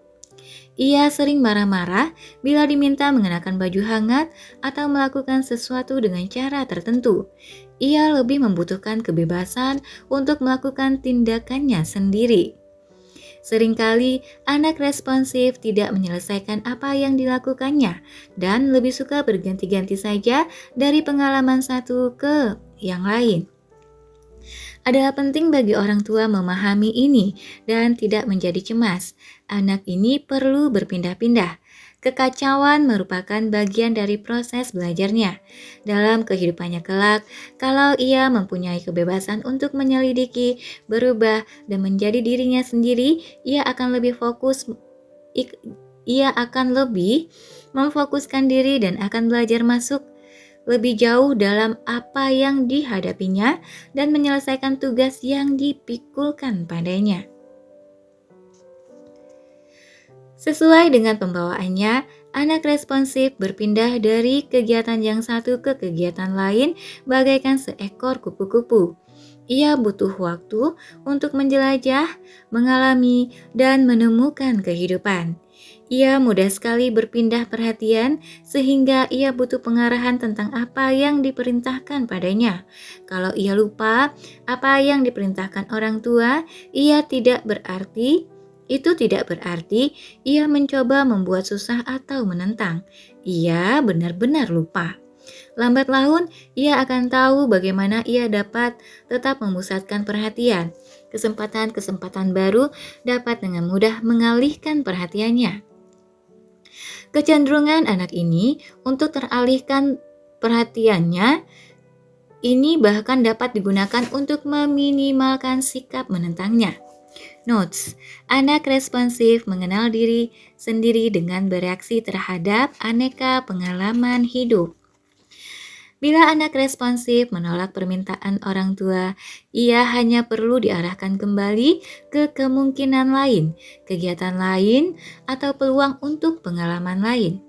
Ia sering marah-marah bila diminta mengenakan baju hangat atau melakukan sesuatu dengan cara tertentu. Ia lebih membutuhkan kebebasan untuk melakukan tindakannya sendiri. Seringkali anak responsif tidak menyelesaikan apa yang dilakukannya dan lebih suka berganti-ganti saja dari pengalaman satu ke yang lain. Adalah penting bagi orang tua memahami ini dan tidak menjadi cemas. Anak ini perlu berpindah-pindah. Kekacauan merupakan bagian dari proses belajarnya. Dalam kehidupannya kelak, kalau ia mempunyai kebebasan untuk menyelidiki, berubah, dan menjadi dirinya sendiri, ia akan lebih memfokuskan diri dan akan belajar masuk lebih jauh dalam apa yang dihadapinya dan menyelesaikan tugas yang dipikulkan padanya. Sesuai dengan pembawaannya, anak responsif berpindah dari kegiatan yang satu ke kegiatan lain bagaikan seekor kupu-kupu. Ia butuh waktu untuk menjelajah, mengalami, dan menemukan kehidupan. Ia mudah sekali berpindah perhatian sehingga ia butuh pengarahan tentang apa yang diperintahkan padanya. Kalau ia lupa apa yang diperintahkan orang tua, itu tidak berarti ia mencoba membuat susah atau menentang. Ia benar-benar lupa. Lambat laun, ia akan tahu bagaimana ia dapat tetap memusatkan perhatian. Kesempatan-kesempatan baru dapat dengan mudah mengalihkan perhatiannya. Kecenderungan anak ini untuk teralihkan perhatiannya ini bahkan dapat digunakan untuk meminimalkan sikap menentangnya. Notes, anak responsif mengenal diri sendiri dengan bereaksi terhadap aneka pengalaman hidup. Bila anak responsif menolak permintaan orang tua, ia hanya perlu diarahkan kembali ke kemungkinan lain, kegiatan lain, atau peluang untuk pengalaman lain.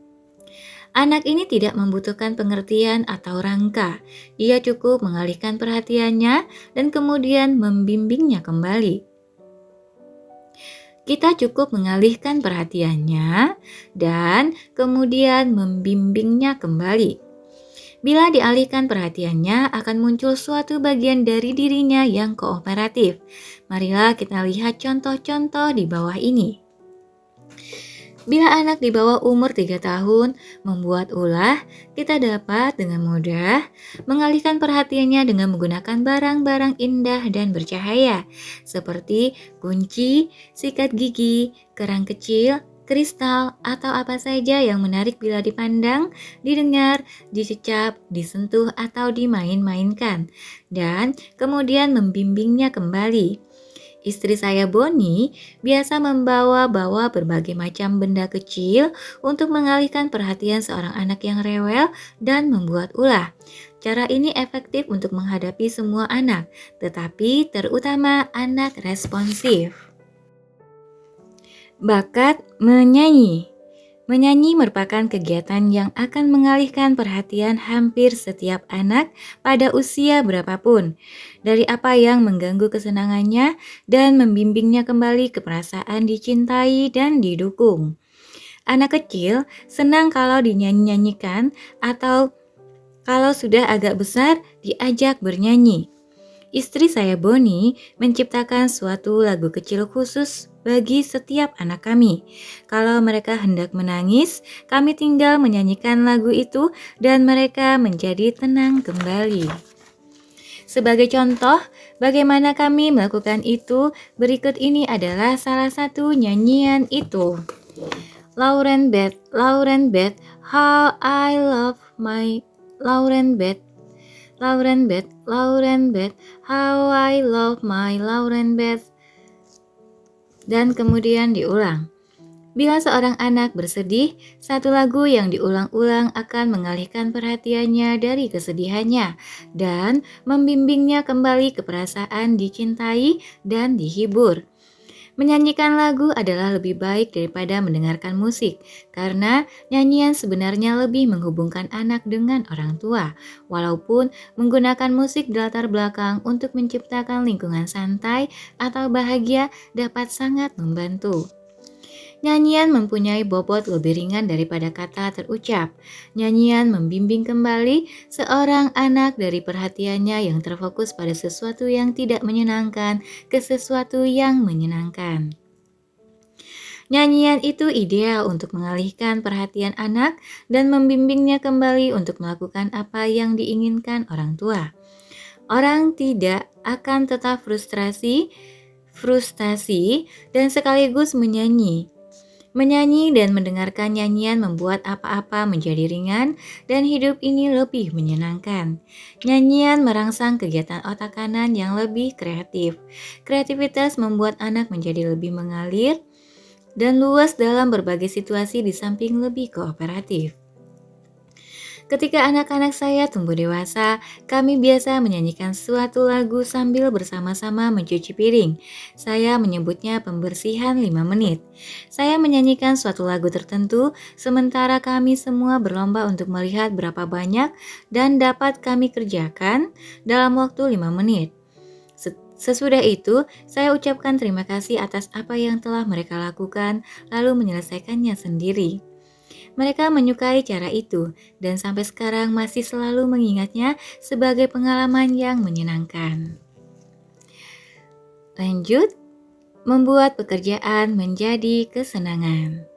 Anak ini tidak membutuhkan pengertian atau rangka. Ia cukup mengalihkan perhatiannya dan kemudian membimbingnya kembali. Kita cukup mengalihkan perhatiannya dan kemudian membimbingnya kembali. Bila dialihkan perhatiannya, akan muncul suatu bagian dari dirinya yang kooperatif. Marilah kita lihat contoh-contoh di bawah ini. Bila anak di bawah umur 3 tahun membuat ulah, kita dapat dengan mudah mengalihkan perhatiannya dengan menggunakan barang-barang indah dan bercahaya, seperti kunci, sikat gigi, kerang kecil, kristal, atau apa saja yang menarik bila dipandang, didengar, dicecap, disentuh, atau dimain-mainkan, dan kemudian membimbingnya kembali. Istri saya Boni biasa membawa-bawa berbagai macam benda kecil untuk mengalihkan perhatian seorang anak yang rewel dan membuat ulah. Cara ini efektif untuk menghadapi semua anak, tetapi terutama anak responsif. Bakat menyanyi. Menyanyi merupakan kegiatan yang akan mengalihkan perhatian hampir setiap anak pada usia berapapun, dari apa yang mengganggu kesenangannya dan membimbingnya kembali ke perasaan dicintai dan didukung. Anak kecil senang kalau dinyanyi-nyanyikan atau kalau sudah agak besar diajak bernyanyi. Istri saya Boni menciptakan suatu lagu kecil khusus bagi setiap anak kami. Kalau mereka hendak menangis, kami tinggal menyanyikan lagu itu dan mereka menjadi tenang kembali. Sebagai contoh, bagaimana kami melakukan itu, berikut ini adalah salah satu nyanyian itu. Lauren Beth, how I love my Lauren Beth. Lauren Beth, how I love my Lauren Beth. Dan kemudian diulang. Bila seorang anak bersedih, satu lagu yang diulang-ulang akan mengalihkan perhatiannya dari kesedihannya dan membimbingnya kembali ke perasaan dicintai dan dihibur. Menyanyikan lagu adalah lebih baik daripada mendengarkan musik, karena nyanyian sebenarnya lebih menghubungkan anak dengan orang tua, walaupun menggunakan musik di latar belakang untuk menciptakan lingkungan santai atau bahagia dapat sangat membantu. Nyanyian mempunyai bobot lebih ringan daripada kata terucap. Nyanyian membimbing kembali seorang anak dari perhatiannya yang terfokus pada sesuatu yang tidak menyenangkan ke sesuatu yang menyenangkan. Nyanyian itu ideal untuk mengalihkan perhatian anak dan membimbingnya kembali untuk melakukan apa yang diinginkan orang tua. Orang tidak akan tetap frustasi dan sekaligus menyanyi. Menyanyi dan mendengarkan nyanyian membuat apa-apa menjadi ringan dan hidup ini lebih menyenangkan. Nyanyian merangsang kegiatan otak kanan yang lebih kreatif. Kreativitas membuat anak menjadi lebih mengalir dan luas dalam berbagai situasi di samping lebih kooperatif. Ketika anak-anak saya tumbuh dewasa, kami biasa menyanyikan suatu lagu sambil bersama-sama mencuci piring. Saya menyebutnya pembersihan 5 menit. Saya menyanyikan suatu lagu tertentu, sementara kami semua berlomba untuk melihat berapa banyak dan dapat kami kerjakan dalam waktu 5 menit. Sesudah itu, saya ucapkan terima kasih atas apa yang telah mereka lakukan, lalu menyelesaikannya sendiri. Mereka menyukai cara itu dan sampai sekarang masih selalu mengingatnya sebagai pengalaman yang menyenangkan. Lanjut, membuat pekerjaan menjadi kesenangan.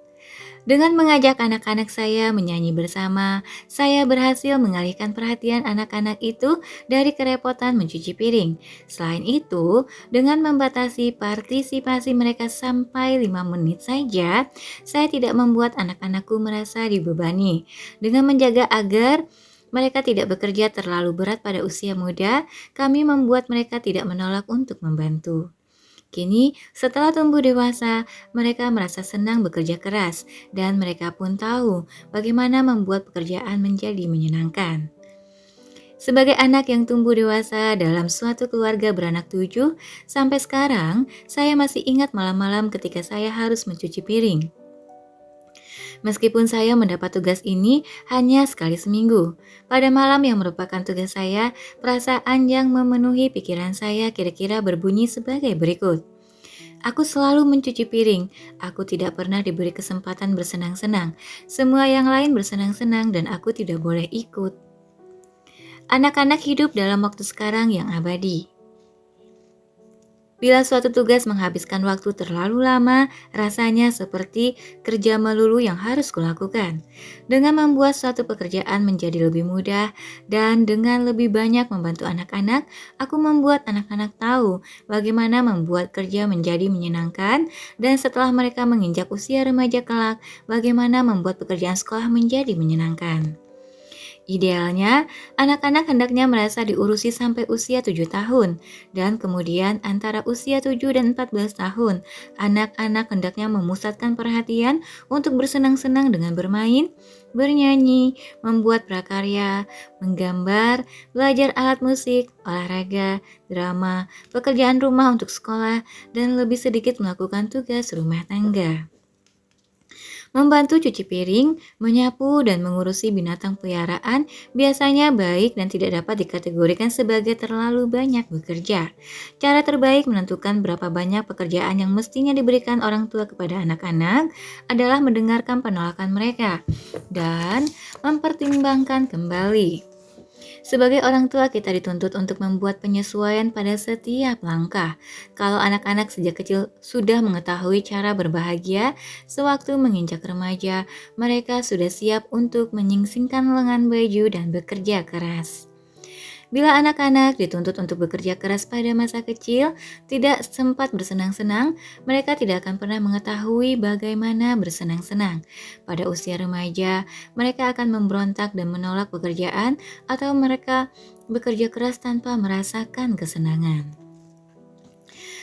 Dengan mengajak anak-anak saya menyanyi bersama, saya berhasil mengalihkan perhatian anak-anak itu dari kerepotan mencuci piring. Selain itu, dengan membatasi partisipasi mereka sampai 5 menit saja, saya tidak membuat anak-anakku merasa dibebani. Dengan menjaga agar mereka tidak bekerja terlalu berat pada usia muda, kami membuat mereka tidak menolak untuk membantu. Kini, setelah tumbuh dewasa, mereka merasa senang bekerja keras dan mereka pun tahu bagaimana membuat pekerjaan menjadi menyenangkan. Sebagai anak yang tumbuh dewasa dalam suatu keluarga beranak 7, sampai sekarang saya masih ingat malam-malam ketika saya harus mencuci piring. Meskipun saya mendapat tugas ini hanya sekali seminggu, pada malam yang merupakan tugas saya, perasaan yang memenuhi pikiran saya kira-kira berbunyi sebagai berikut. Aku selalu mencuci piring, aku tidak pernah diberi kesempatan bersenang-senang. Semua yang lain bersenang-senang dan aku tidak boleh ikut. Anak-anak hidup dalam waktu sekarang yang abadi. Bila suatu tugas menghabiskan waktu terlalu lama, rasanya seperti kerja melulu yang harus kulakukan. Dengan membuat suatu pekerjaan menjadi lebih mudah dan dengan lebih banyak membantu anak-anak, aku membuat anak-anak tahu bagaimana membuat kerja menjadi menyenangkan dan setelah mereka menginjak usia remaja kelak, bagaimana membuat pekerjaan sekolah menjadi menyenangkan. Idealnya, anak-anak hendaknya merasa diurusi sampai usia 7 tahun, dan kemudian antara usia 7 dan 14 tahun, anak-anak hendaknya memusatkan perhatian untuk bersenang-senang dengan bermain, bernyanyi, membuat prakarya, menggambar, belajar alat musik, olahraga, drama, pekerjaan rumah untuk sekolah, dan lebih sedikit melakukan tugas rumah tangga. Membantu cuci piring, menyapu, dan mengurusi binatang peliharaan biasanya baik dan tidak dapat dikategorikan sebagai terlalu banyak bekerja. Cara terbaik menentukan berapa banyak pekerjaan yang mestinya diberikan orang tua kepada anak-anak adalah mendengarkan penolakan mereka dan mempertimbangkan kembali. Sebagai orang tua, kita dituntut untuk membuat penyesuaian pada setiap langkah. Kalau anak-anak sejak kecil sudah mengetahui cara berbahagia, sewaktu menginjak remaja, mereka sudah siap untuk menyingsingkan lengan baju dan bekerja keras. Bila anak-anak dituntut untuk bekerja keras pada masa kecil, tidak sempat bersenang-senang, mereka tidak akan pernah mengetahui bagaimana bersenang-senang. Pada usia remaja, mereka akan memberontak dan menolak pekerjaan, atau mereka bekerja keras tanpa merasakan kesenangan.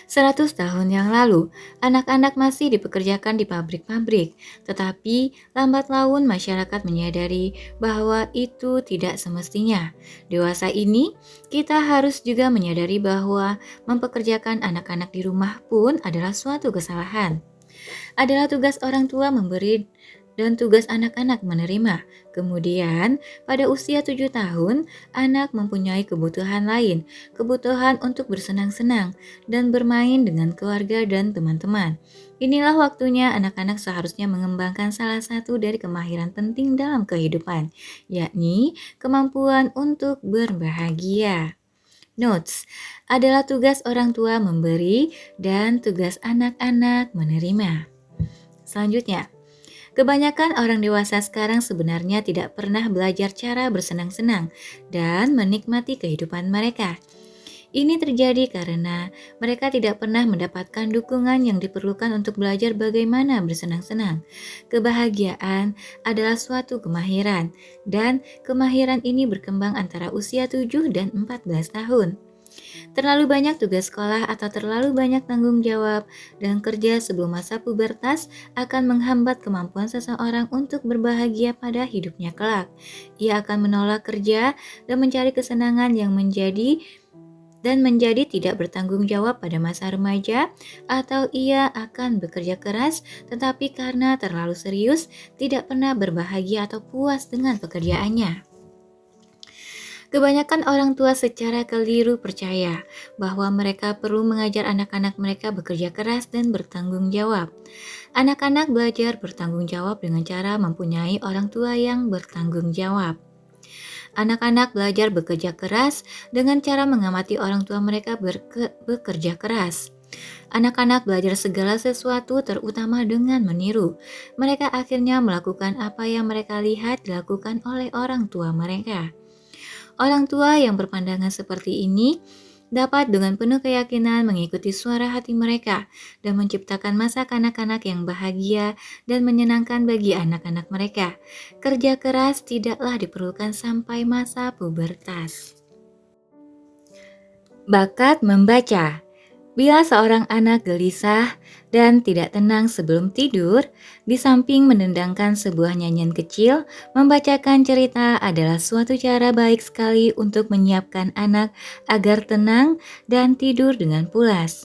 100 tahun yang lalu, anak-anak masih dipekerjakan di pabrik-pabrik, tetapi lambat laun masyarakat menyadari bahwa itu tidak semestinya. Dewasa ini, kita harus juga menyadari bahwa mempekerjakan anak-anak di rumah pun adalah suatu kesalahan. Adalah tugas orang tua memberi dan tugas anak-anak menerima. Kemudian, pada usia 7 tahun, anak mempunyai kebutuhan lain, kebutuhan untuk bersenang-senang dan bermain dengan keluarga dan teman-teman. Inilah waktunya anak-anak seharusnya mengembangkan salah satu dari kemahiran penting dalam kehidupan, yakni kemampuan untuk berbahagia. Notes adalah tugas orang tua memberi dan tugas anak-anak menerima. Selanjutnya, kebanyakan orang dewasa sekarang sebenarnya tidak pernah belajar cara bersenang-senang dan menikmati kehidupan mereka. Ini terjadi karena mereka tidak pernah mendapatkan dukungan yang diperlukan untuk belajar bagaimana bersenang-senang. Kebahagiaan adalah suatu kemahiran, dan kemahiran ini berkembang antara usia 7 dan 14 tahun. Terlalu banyak tugas sekolah atau terlalu banyak tanggung jawab dan kerja sebelum masa pubertas akan menghambat kemampuan seseorang untuk berbahagia pada hidupnya kelak. Ia akan menolak kerja dan mencari kesenangan yang menjadi tidak bertanggung jawab pada masa remaja, atau ia akan bekerja keras tetapi karena terlalu serius tidak pernah berbahagia atau puas dengan pekerjaannya. Kebanyakan orang tua secara keliru percaya bahwa mereka perlu mengajar anak-anak mereka bekerja keras dan bertanggung jawab. Anak-anak belajar bertanggung jawab dengan cara mempunyai orang tua yang bertanggung jawab. Anak-anak belajar bekerja keras dengan cara mengamati orang tua mereka bekerja keras. Anak-anak belajar segala sesuatu terutama dengan meniru. Mereka akhirnya melakukan apa yang mereka lihat dilakukan oleh orang tua mereka. Orang tua yang berpandangan seperti ini dapat dengan penuh keyakinan mengikuti suara hati mereka dan menciptakan masa kanak-kanak yang bahagia dan menyenangkan bagi anak-anak mereka. Kerja keras tidaklah diperlukan sampai masa pubertas. Bakat membaca. Bila seorang anak gelisah dan tidak tenang sebelum tidur, di samping mendendangkan sebuah nyanyian kecil, membacakan cerita adalah suatu cara baik sekali untuk menyiapkan anak agar tenang dan tidur dengan pulas.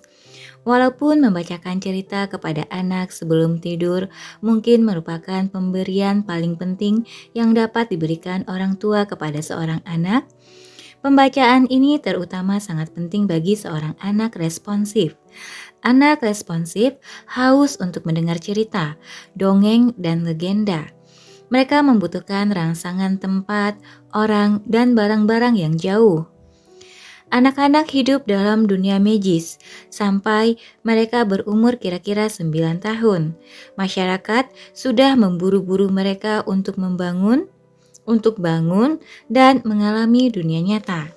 Walaupun membacakan cerita kepada anak sebelum tidur mungkin merupakan pemberian paling penting yang dapat diberikan orang tua kepada seorang anak, pembacaan ini terutama sangat penting bagi seorang anak responsif. Anak responsif haus untuk mendengar cerita, dongeng, dan legenda. Mereka membutuhkan rangsangan tempat, orang, dan barang-barang yang jauh. Anak-anak hidup dalam dunia magis sampai mereka berumur kira-kira 9 tahun. Masyarakat sudah memburu-buru mereka untuk bangun dan mengalami dunia nyata.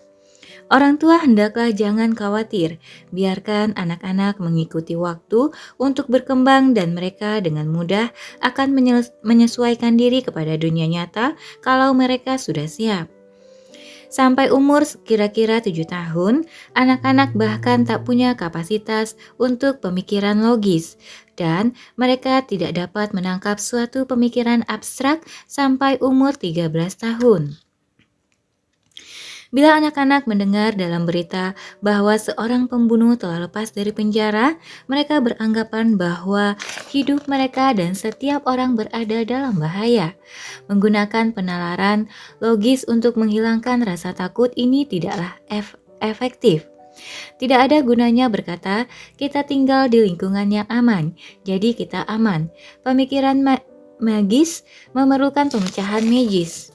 Orang tua hendaklah jangan khawatir, biarkan anak-anak mengikuti waktu untuk berkembang dan mereka dengan mudah akan menyesuaikan diri kepada dunia nyata kalau mereka sudah siap. Sampai umur kira-kira 7 tahun, anak-anak bahkan tak punya kapasitas untuk pemikiran logis dan mereka tidak dapat menangkap suatu pemikiran abstrak sampai umur 13 tahun. Bila anak-anak mendengar dalam berita bahwa seorang pembunuh telah lepas dari penjara, mereka beranggapan bahwa hidup mereka dan setiap orang berada dalam bahaya. Menggunakan penalaran logis untuk menghilangkan rasa takut ini tidaklah efektif. Tidak ada gunanya berkata, kita tinggal di lingkungan yang aman, jadi kita aman. Pemikiran magis memerlukan pemecahan magis.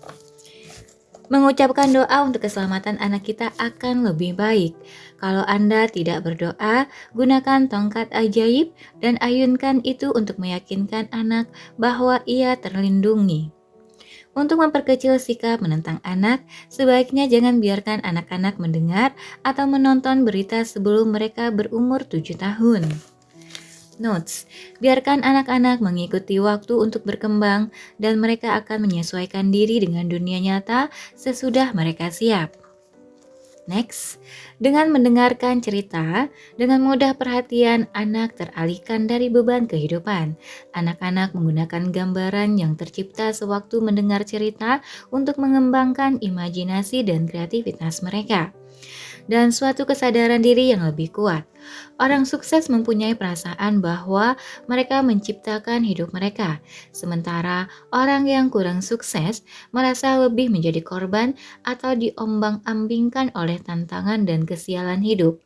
Mengucapkan doa untuk keselamatan anak kita akan lebih baik. Kalau Anda tidak berdoa, gunakan tongkat ajaib dan ayunkan itu untuk meyakinkan anak bahwa ia terlindungi. Untuk memperkecil sikap menentang anak, sebaiknya jangan biarkan anak-anak mendengar atau menonton berita sebelum mereka berumur 7 tahun. Notes, biarkan anak-anak mengikuti waktu untuk berkembang dan mereka akan menyesuaikan diri dengan dunia nyata sesudah mereka siap. Next, dengan mendengarkan cerita, dengan mudah perhatian anak teralihkan dari beban kehidupan. Anak-anak menggunakan gambaran yang tercipta sewaktu mendengar cerita untuk mengembangkan imajinasi dan kreativitas mereka. Dan suatu kesadaran diri yang lebih kuat. Orang sukses mempunyai perasaan bahwa mereka menciptakan hidup mereka, sementara orang yang kurang sukses merasa lebih menjadi korban atau diombang-ambingkan oleh tantangan dan kesialan hidup.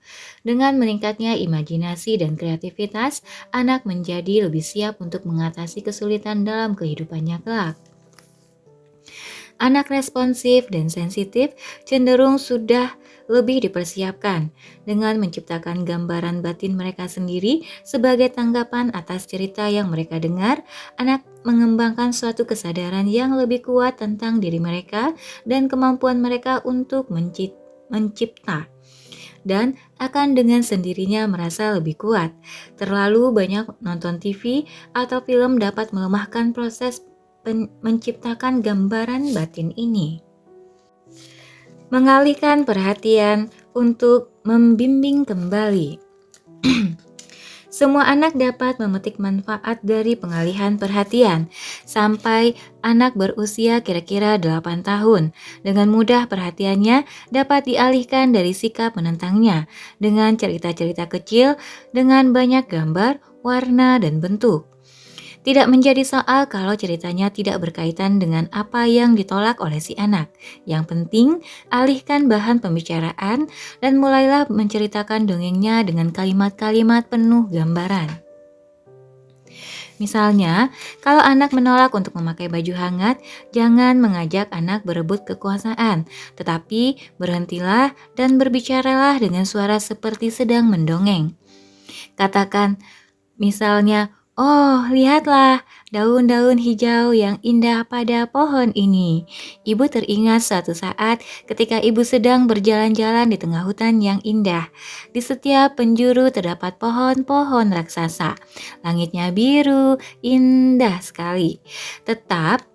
Dengan meningkatnya imajinasi dan kreativitas, anak menjadi lebih siap untuk mengatasi kesulitan dalam kehidupannya kelak. Anak responsif dan sensitif cenderung sudah lebih dipersiapkan dengan menciptakan gambaran batin mereka sendiri sebagai tanggapan atas cerita yang mereka dengar. Anak mengembangkan suatu kesadaran yang lebih kuat tentang diri mereka dan kemampuan mereka untuk mencipta dan akan dengan sendirinya merasa lebih kuat. Terlalu banyak nonton TV atau film dapat melemahkan proses menciptakan gambaran batin ini. Mengalihkan perhatian untuk membimbing kembali. Semua anak dapat memetik manfaat dari pengalihan perhatian sampai anak berusia kira-kira 8 tahun. Dengan mudah perhatiannya dapat dialihkan dari sikap menentangnya dengan cerita-cerita kecil dengan banyak gambar, warna, dan bentuk. Tidak menjadi soal kalau ceritanya tidak berkaitan dengan apa yang ditolak oleh si anak. Yang penting, alihkan bahan pembicaraan dan mulailah menceritakan dongengnya dengan kalimat-kalimat penuh gambaran. Misalnya, kalau anak menolak untuk memakai baju hangat, jangan mengajak anak berebut kekuasaan, tetapi berhentilah dan berbicaralah dengan suara seperti sedang mendongeng. Katakan, misalnya, "Oh, lihatlah daun-daun hijau yang indah pada pohon ini." Ibu teringat suatu saat ketika ibu sedang berjalan-jalan di tengah hutan yang indah. Di setiap penjuru terdapat pohon-pohon raksasa. Langitnya biru, indah sekali. Tepat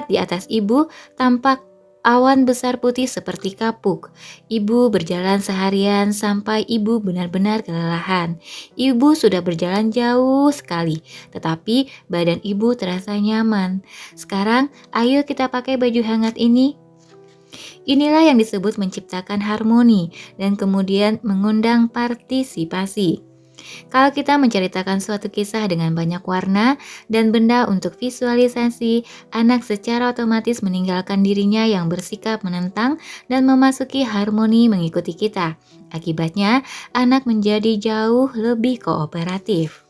di atas ibu tampak awan besar putih seperti kapuk. Ibu berjalan seharian sampai ibu benar-benar kelelahan. Ibu sudah berjalan jauh sekali, tetapi badan ibu terasa nyaman. Sekarang, ayo kita pakai baju hangat ini. Inilah yang disebut menciptakan harmoni dan kemudian mengundang partisipasi. Kalau kita menceritakan suatu kisah dengan banyak warna dan benda untuk visualisasi, anak secara otomatis meninggalkan dirinya yang bersikap menentang dan memasuki harmoni mengikuti kita. Akibatnya, anak menjadi jauh lebih kooperatif.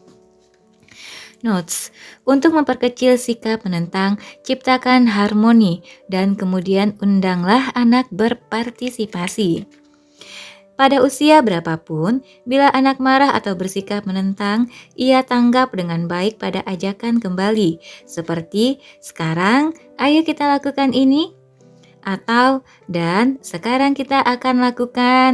Notes, untuk memperkecil sikap menentang, ciptakan harmoni dan kemudian undanglah anak berpartisipasi. Pada usia berapapun, bila anak marah atau bersikap menentang, ia tanggap dengan baik pada ajakan kembali. Seperti, sekarang, ayo kita lakukan ini. dan sekarang kita akan lakukan.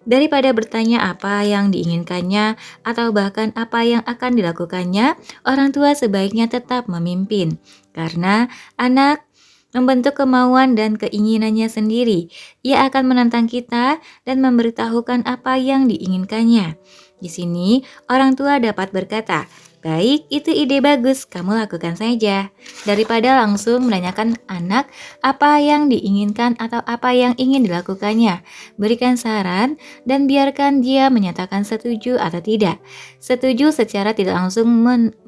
Daripada bertanya apa yang diinginkannya atau bahkan apa yang akan dilakukannya, orang tua sebaiknya tetap memimpin. Karena anak membentuk kemauan dan keinginannya sendiri. Ia akan menantang kita dan memberitahukan apa yang diinginkannya. Di sini, orang tua dapat berkata, "Baik, itu ide bagus, kamu lakukan saja." Daripada langsung menanyakan anak apa yang diinginkan atau apa yang ingin dilakukannya. Berikan saran dan biarkan dia menyatakan setuju atau tidak. Setuju secara tidak langsung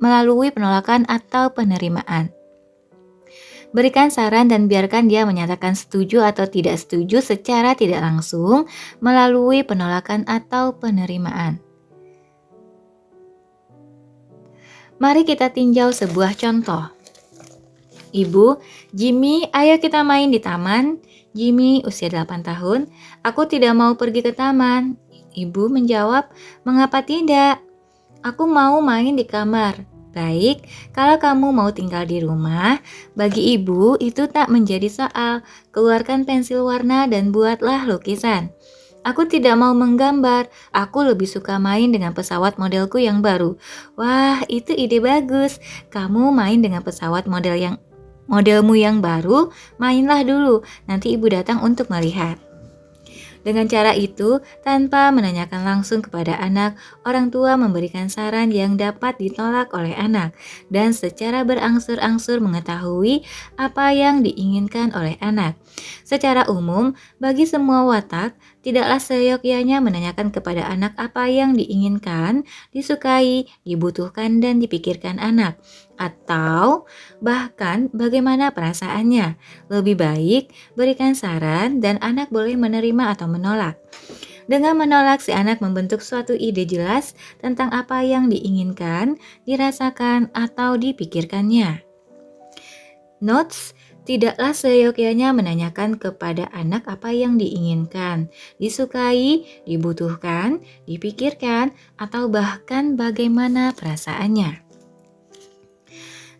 melalui penolakan atau penerimaan. Berikan saran dan biarkan dia menyatakan setuju atau tidak setuju secara tidak langsung melalui penolakan atau penerimaan. Mari kita tinjau sebuah contoh. "Ibu, Jimmy, ayo kita main di taman." Jimmy usia 8 tahun, "Aku tidak mau pergi ke taman." Ibu menjawab, "Mengapa tidak?" "Aku mau main di kamar." "Baik, kalau kamu mau tinggal di rumah, bagi ibu itu tak menjadi soal. Keluarkan pensil warna dan buatlah lukisan." "Aku tidak mau menggambar, aku lebih suka main dengan pesawat modelku yang baru." "Wah, itu ide bagus. Kamu main dengan pesawat modelmu yang baru, mainlah dulu, nanti ibu datang untuk melihat." Dengan cara itu, tanpa menanyakan langsung kepada anak, orang tua memberikan saran yang dapat ditolak oleh anak dan secara berangsur-angsur mengetahui apa yang diinginkan oleh anak. Secara umum, bagi semua watak, tidaklah seyogyanya menanyakan kepada anak apa yang diinginkan, disukai, dibutuhkan, dan dipikirkan anak, atau bahkan bagaimana perasaannya. Lebih baik berikan saran dan anak boleh menerima atau menolak. Dengan menolak, si anak membentuk suatu ide jelas tentang apa yang diinginkan, dirasakan, atau dipikirkannya. Notes: tidaklah seyogyanya menanyakan kepada anak apa yang diinginkan, disukai, dibutuhkan, dipikirkan, atau bahkan bagaimana perasaannya.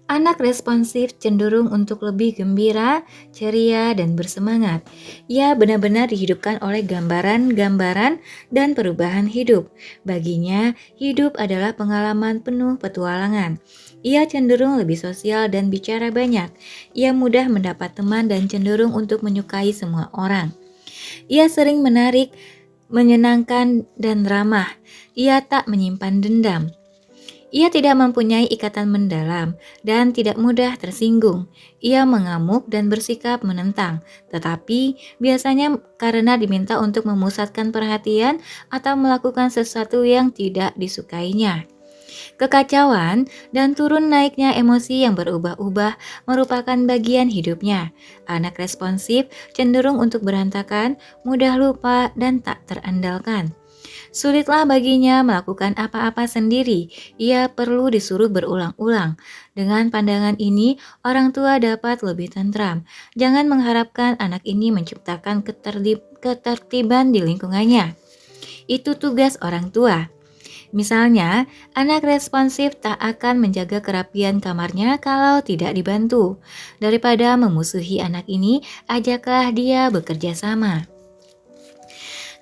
Anak responsif cenderung untuk lebih gembira, ceria, dan bersemangat. Ia benar-benar dihidupkan oleh gambaran-gambaran dan perubahan hidup. Baginya, hidup adalah pengalaman penuh petualangan. Ia cenderung lebih sosial dan bicara banyak. Ia mudah mendapat teman dan cenderung untuk menyukai semua orang. Ia sering menarik, menyenangkan, dan ramah. Ia tak menyimpan dendam. Ia tidak mempunyai ikatan mendalam dan tidak mudah tersinggung. Ia mengamuk dan bersikap menentang, tetapi biasanya karena diminta untuk memusatkan perhatian atau melakukan sesuatu yang tidak disukainya. Kekacauan dan turun naiknya emosi yang berubah-ubah merupakan bagian hidupnya. Anak responsif cenderung untuk berantakan, mudah lupa, dan tak terandalkan. Sulitlah baginya melakukan apa-apa sendiri, ia perlu disuruh berulang-ulang. Dengan pandangan ini, orang tua dapat lebih tentram. Jangan mengharapkan anak ini menciptakan ketertiban di lingkungannya. Itu tugas orang tua. Misalnya, anak responsif tak akan menjaga kerapian kamarnya kalau tidak dibantu. Daripada memusuhi anak ini, ajaklah dia bekerja sama.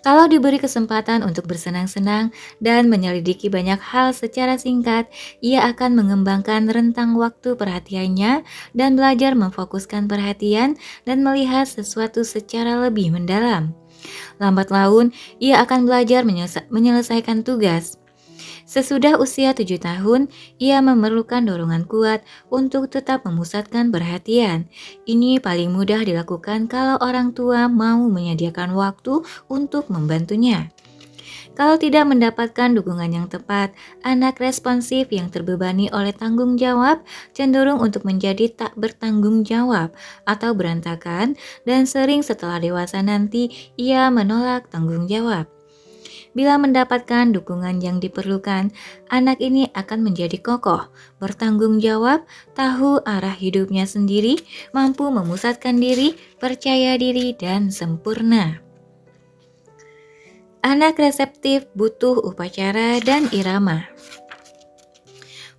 Kalau diberi kesempatan untuk bersenang-senang dan menyelidiki banyak hal secara singkat, ia akan mengembangkan rentang waktu perhatiannya dan belajar memfokuskan perhatian dan melihat sesuatu secara lebih mendalam. Lambat laun, ia akan belajar menyelesaikan tugas. Sesudah usia 7 tahun, ia memerlukan dorongan kuat untuk tetap memusatkan perhatian. Ini paling mudah dilakukan kalau orang tua mau menyediakan waktu untuk membantunya. Kalau tidak mendapatkan dukungan yang tepat, anak responsif yang terbebani oleh tanggung jawab cenderung untuk menjadi tak bertanggung jawab atau berantakan, dan sering setelah dewasa nanti ia menolak tanggung jawab. Bila mendapatkan dukungan yang diperlukan, anak ini akan menjadi kokoh, bertanggung jawab, tahu arah hidupnya sendiri, mampu memusatkan diri, percaya diri, dan sempurna. Anak reseptif butuh upacara dan irama.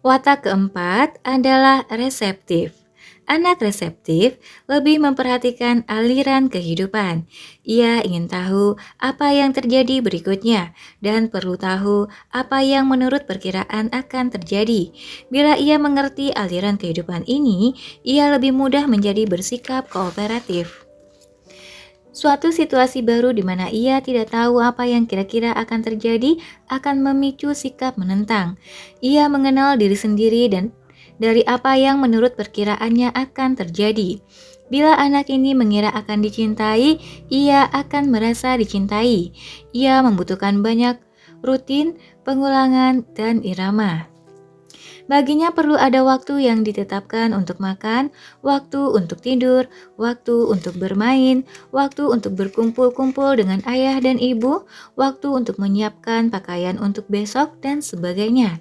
Watak keempat adalah reseptif. Anak reseptif lebih memperhatikan aliran kehidupan. Ia ingin tahu apa yang terjadi berikutnya dan perlu tahu apa yang menurut perkiraan akan terjadi. Bila ia mengerti aliran kehidupan ini, ia lebih mudah menjadi bersikap kooperatif. Suatu situasi baru di mana ia tidak tahu apa yang kira-kira akan terjadi akan memicu sikap menentang. Ia mengenal diri sendiri dan dari apa yang menurut perkiraannya akan terjadi. Bila anak ini mengira akan dicintai, ia akan merasa dicintai. Ia membutuhkan banyak rutin, pengulangan, dan irama. Baginya perlu ada waktu yang ditetapkan untuk makan, waktu untuk tidur, waktu untuk bermain, waktu untuk berkumpul-kumpul dengan ayah dan ibu, waktu untuk menyiapkan pakaian untuk besok, dan sebagainya.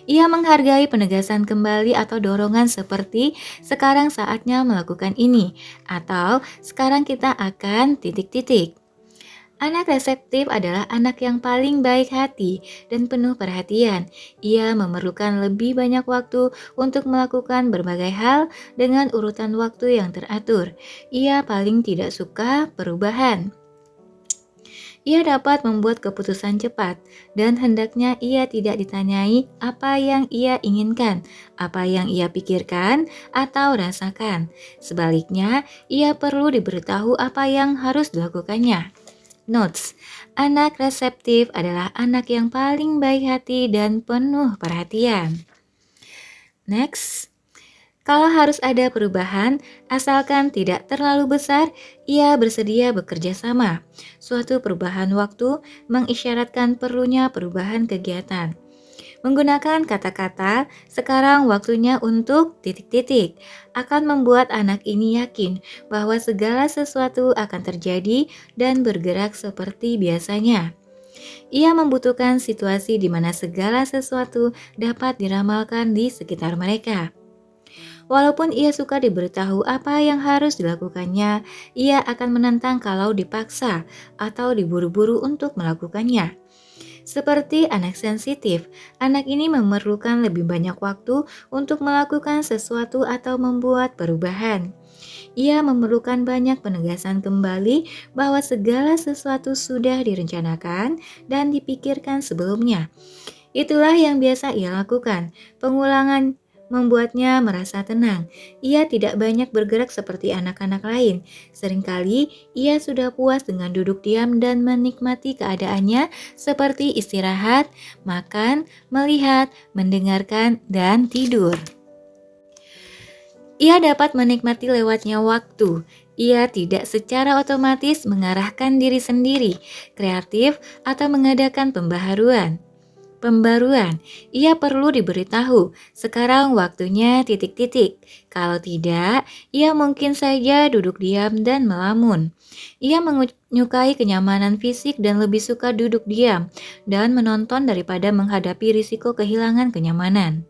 Ia menghargai penegasan kembali atau dorongan seperti sekarang saatnya melakukan ini, atau sekarang kita akan titik-titik. Anak reseptif adalah anak yang paling baik hati dan penuh perhatian. Ia memerlukan lebih banyak waktu untuk melakukan berbagai hal dengan urutan waktu yang teratur. Ia paling tidak suka perubahan. Ia dapat membuat keputusan cepat dan hendaknya ia tidak ditanyai apa yang ia inginkan, apa yang ia pikirkan atau rasakan. Sebaliknya, ia perlu diberitahu apa yang harus dilakukannya. Notes, anak reseptif adalah anak yang paling baik hati dan penuh perhatian. Next, kalau harus ada perubahan, asalkan tidak terlalu besar, ia bersedia bekerja sama. Suatu perubahan waktu mengisyaratkan perlunya perubahan kegiatan. Menggunakan kata-kata, sekarang waktunya untuk titik-titik, akan membuat anak ini yakin bahwa segala sesuatu akan terjadi dan bergerak seperti biasanya. Ia membutuhkan situasi di mana segala sesuatu dapat diramalkan di sekitar mereka. Walaupun ia suka diberitahu apa yang harus dilakukannya, ia akan menentang kalau dipaksa atau diburu-buru untuk melakukannya. Seperti anak sensitif, anak ini memerlukan lebih banyak waktu untuk melakukan sesuatu atau membuat perubahan. Ia memerlukan banyak penegasan kembali bahwa segala sesuatu sudah direncanakan dan dipikirkan sebelumnya. Itulah yang biasa ia lakukan. Pengulangan membuatnya merasa tenang. Ia tidak banyak bergerak seperti anak-anak lain. Seringkali ia sudah puas dengan duduk diam dan menikmati keadaannya seperti istirahat, makan, melihat, mendengarkan, dan tidur. Ia dapat menikmati lewatnya waktu. Ia tidak secara otomatis mengarahkan diri sendiri, kreatif, atau mengadakan pembaharuan. Ia perlu diberitahu, sekarang waktunya titik-titik. Kalau tidak, ia mungkin saja duduk diam dan melamun. Ia menyukai kenyamanan fisik dan lebih suka duduk diam dan menonton daripada menghadapi risiko kehilangan kenyamanan.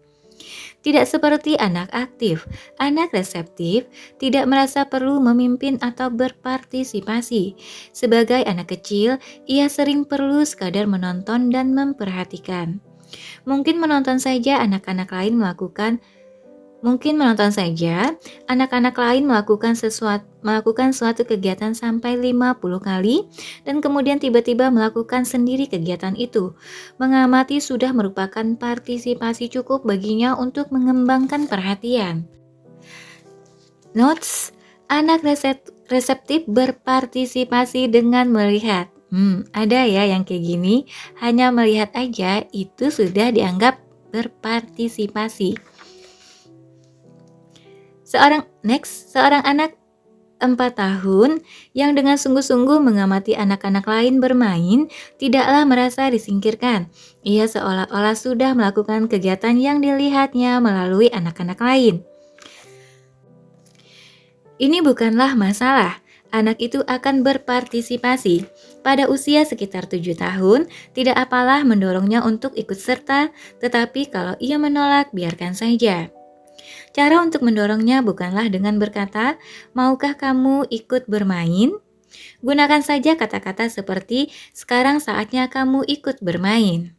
Tidak seperti anak aktif, anak reseptif tidak merasa perlu memimpin atau berpartisipasi. Sebagai anak kecil, ia sering perlu sekadar menonton dan memperhatikan. Mungkin menonton saja anak-anak lain melakukan suatu kegiatan sampai 50 kali dan kemudian tiba-tiba melakukan sendiri kegiatan itu. Mengamati sudah merupakan partisipasi cukup baginya untuk mengembangkan perhatian. Notes, anak reseptif berpartisipasi dengan melihat. Ada ya yang kayak gini, hanya melihat aja itu sudah dianggap berpartisipasi. Seorang anak 4 tahun yang dengan sungguh-sungguh mengamati anak-anak lain bermain tidaklah merasa disingkirkan. Ia seolah-olah sudah melakukan kegiatan yang dilihatnya melalui anak-anak lain. Ini bukanlah masalah. Anak itu akan berpartisipasi. Pada usia sekitar 7 tahun, tidak apalah mendorongnya untuk ikut serta, tetapi kalau ia menolak, biarkan saja. Cara untuk mendorongnya bukanlah dengan berkata, "Maukah kamu ikut bermain?" Gunakan saja kata-kata seperti, "Sekarang saatnya kamu ikut bermain."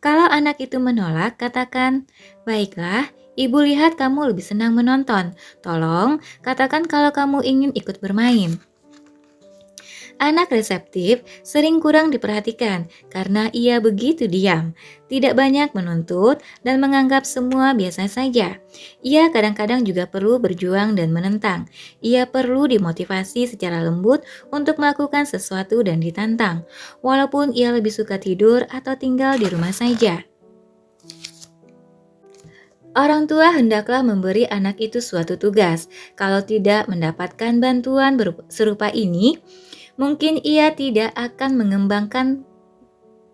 Kalau anak itu menolak, katakan, "Baiklah, Ibu lihat kamu lebih senang menonton. Tolong katakan kalau kamu ingin ikut bermain. Anak reseptif sering kurang diperhatikan karena ia begitu diam, tidak banyak menuntut, dan menganggap semua biasa saja. Ia kadang-kadang juga perlu berjuang dan menentang. Ia perlu dimotivasi secara lembut untuk melakukan sesuatu dan ditantang, walaupun ia lebih suka tidur atau tinggal di rumah saja. Orang tua hendaklah memberi anak itu suatu tugas. Kalau tidak mendapatkan bantuan serupa ini, mungkin ia tidak akan mengembangkan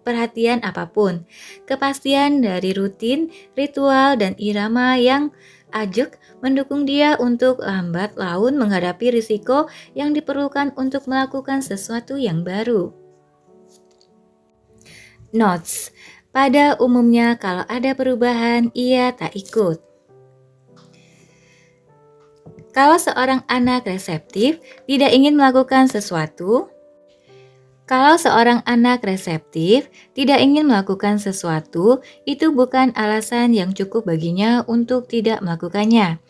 perhatian apapun. Kepastian dari rutin, ritual, dan irama yang ajak mendukung dia untuk lambat laun menghadapi risiko yang diperlukan untuk melakukan sesuatu yang baru. Notes: pada umumnya kalau ada perubahan, ia tak ikut. Kalau seorang anak reseptif tidak ingin melakukan sesuatu, itu bukan alasan yang cukup baginya untuk tidak melakukannya.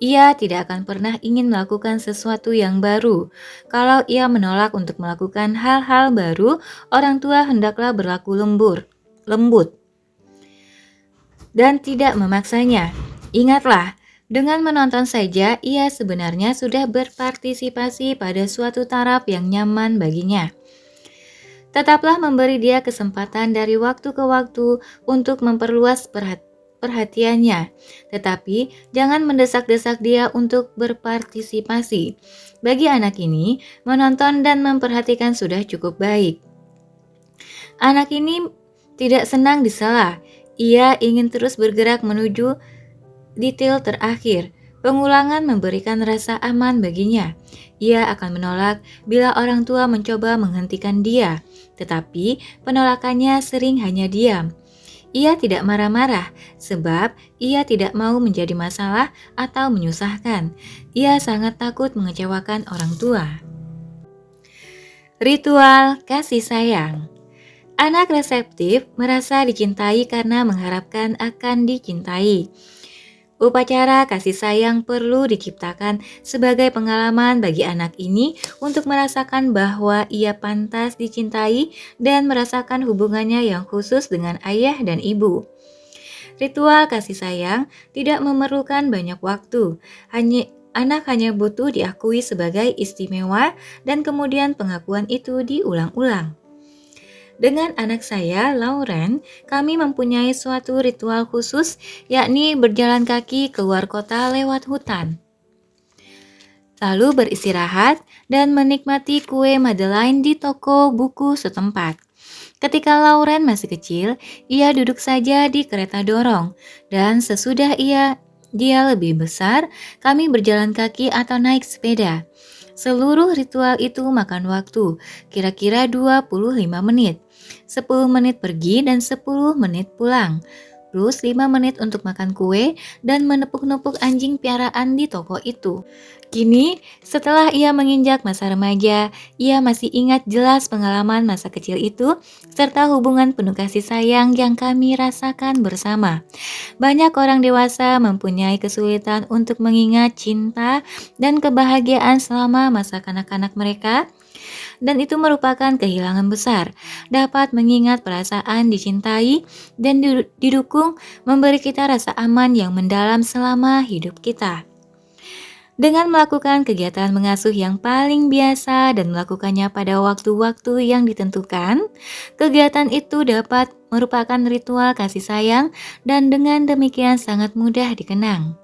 Ia tidak akan pernah ingin melakukan sesuatu yang baru. Kalau ia menolak untuk melakukan hal-hal baru, orang tua hendaklah berlaku lembut, dan tidak memaksanya. Ingatlah, dengan menonton saja, ia sebenarnya sudah berpartisipasi pada suatu taraf yang nyaman baginya. Tetaplah memberi dia kesempatan dari waktu ke waktu untuk memperluas perhatiannya, tetapi jangan mendesak-desak dia untuk berpartisipasi. Bagi anak ini, menonton dan memperhatikan sudah cukup baik. Anak ini tidak senang disela. Ia ingin terus bergerak menuju detail terakhir. Pengulangan memberikan rasa aman baginya. Ia akan menolak bila orang tua mencoba menghentikan dia, tetapi penolakannya sering hanya diam. Ia tidak marah-marah sebab ia tidak mau menjadi masalah atau menyusahkan. Ia sangat takut mengecewakan orang tua. Ritual kasih sayang. Anak reseptif merasa dicintai karena mengharapkan akan dicintai. Upacara kasih sayang perlu diciptakan sebagai pengalaman bagi anak ini untuk merasakan bahwa ia pantas dicintai dan merasakan hubungannya yang khusus dengan ayah dan ibu. Ritual kasih sayang tidak memerlukan banyak waktu. Anak hanya butuh diakui sebagai istimewa dan kemudian pengakuan itu diulang-ulang. Dengan anak saya, Lauren, kami mempunyai suatu ritual khusus, yakni berjalan kaki keluar kota lewat hutan, lalu beristirahat dan menikmati kue Madeleine di toko buku setempat. Ketika Lauren masih kecil, ia duduk saja di kereta dorong, dan sesudah dia lebih besar, kami berjalan kaki atau naik sepeda. Seluruh ritual itu makan waktu, kira-kira 25 menit. 10 menit pergi dan 10 menit pulang. Plus 5 menit untuk makan kue dan menepuk-nepuk anjing piaraan di toko itu. Kini, setelah ia menginjak masa remaja, ia masih ingat jelas pengalaman masa kecil itu serta hubungan penuh kasih sayang yang kami rasakan bersama. Banyak orang dewasa mempunyai kesulitan untuk mengingat cinta dan kebahagiaan selama masa kanak-kanak mereka, dan itu merupakan kehilangan besar. Dapat mengingat perasaan dicintai dan didukung memberi kita rasa aman yang mendalam selama hidup kita. Dengan melakukan kegiatan mengasuh yang paling biasa dan melakukannya pada waktu-waktu yang ditentukan, kegiatan itu dapat merupakan ritual kasih sayang dan dengan demikian sangat mudah dikenang.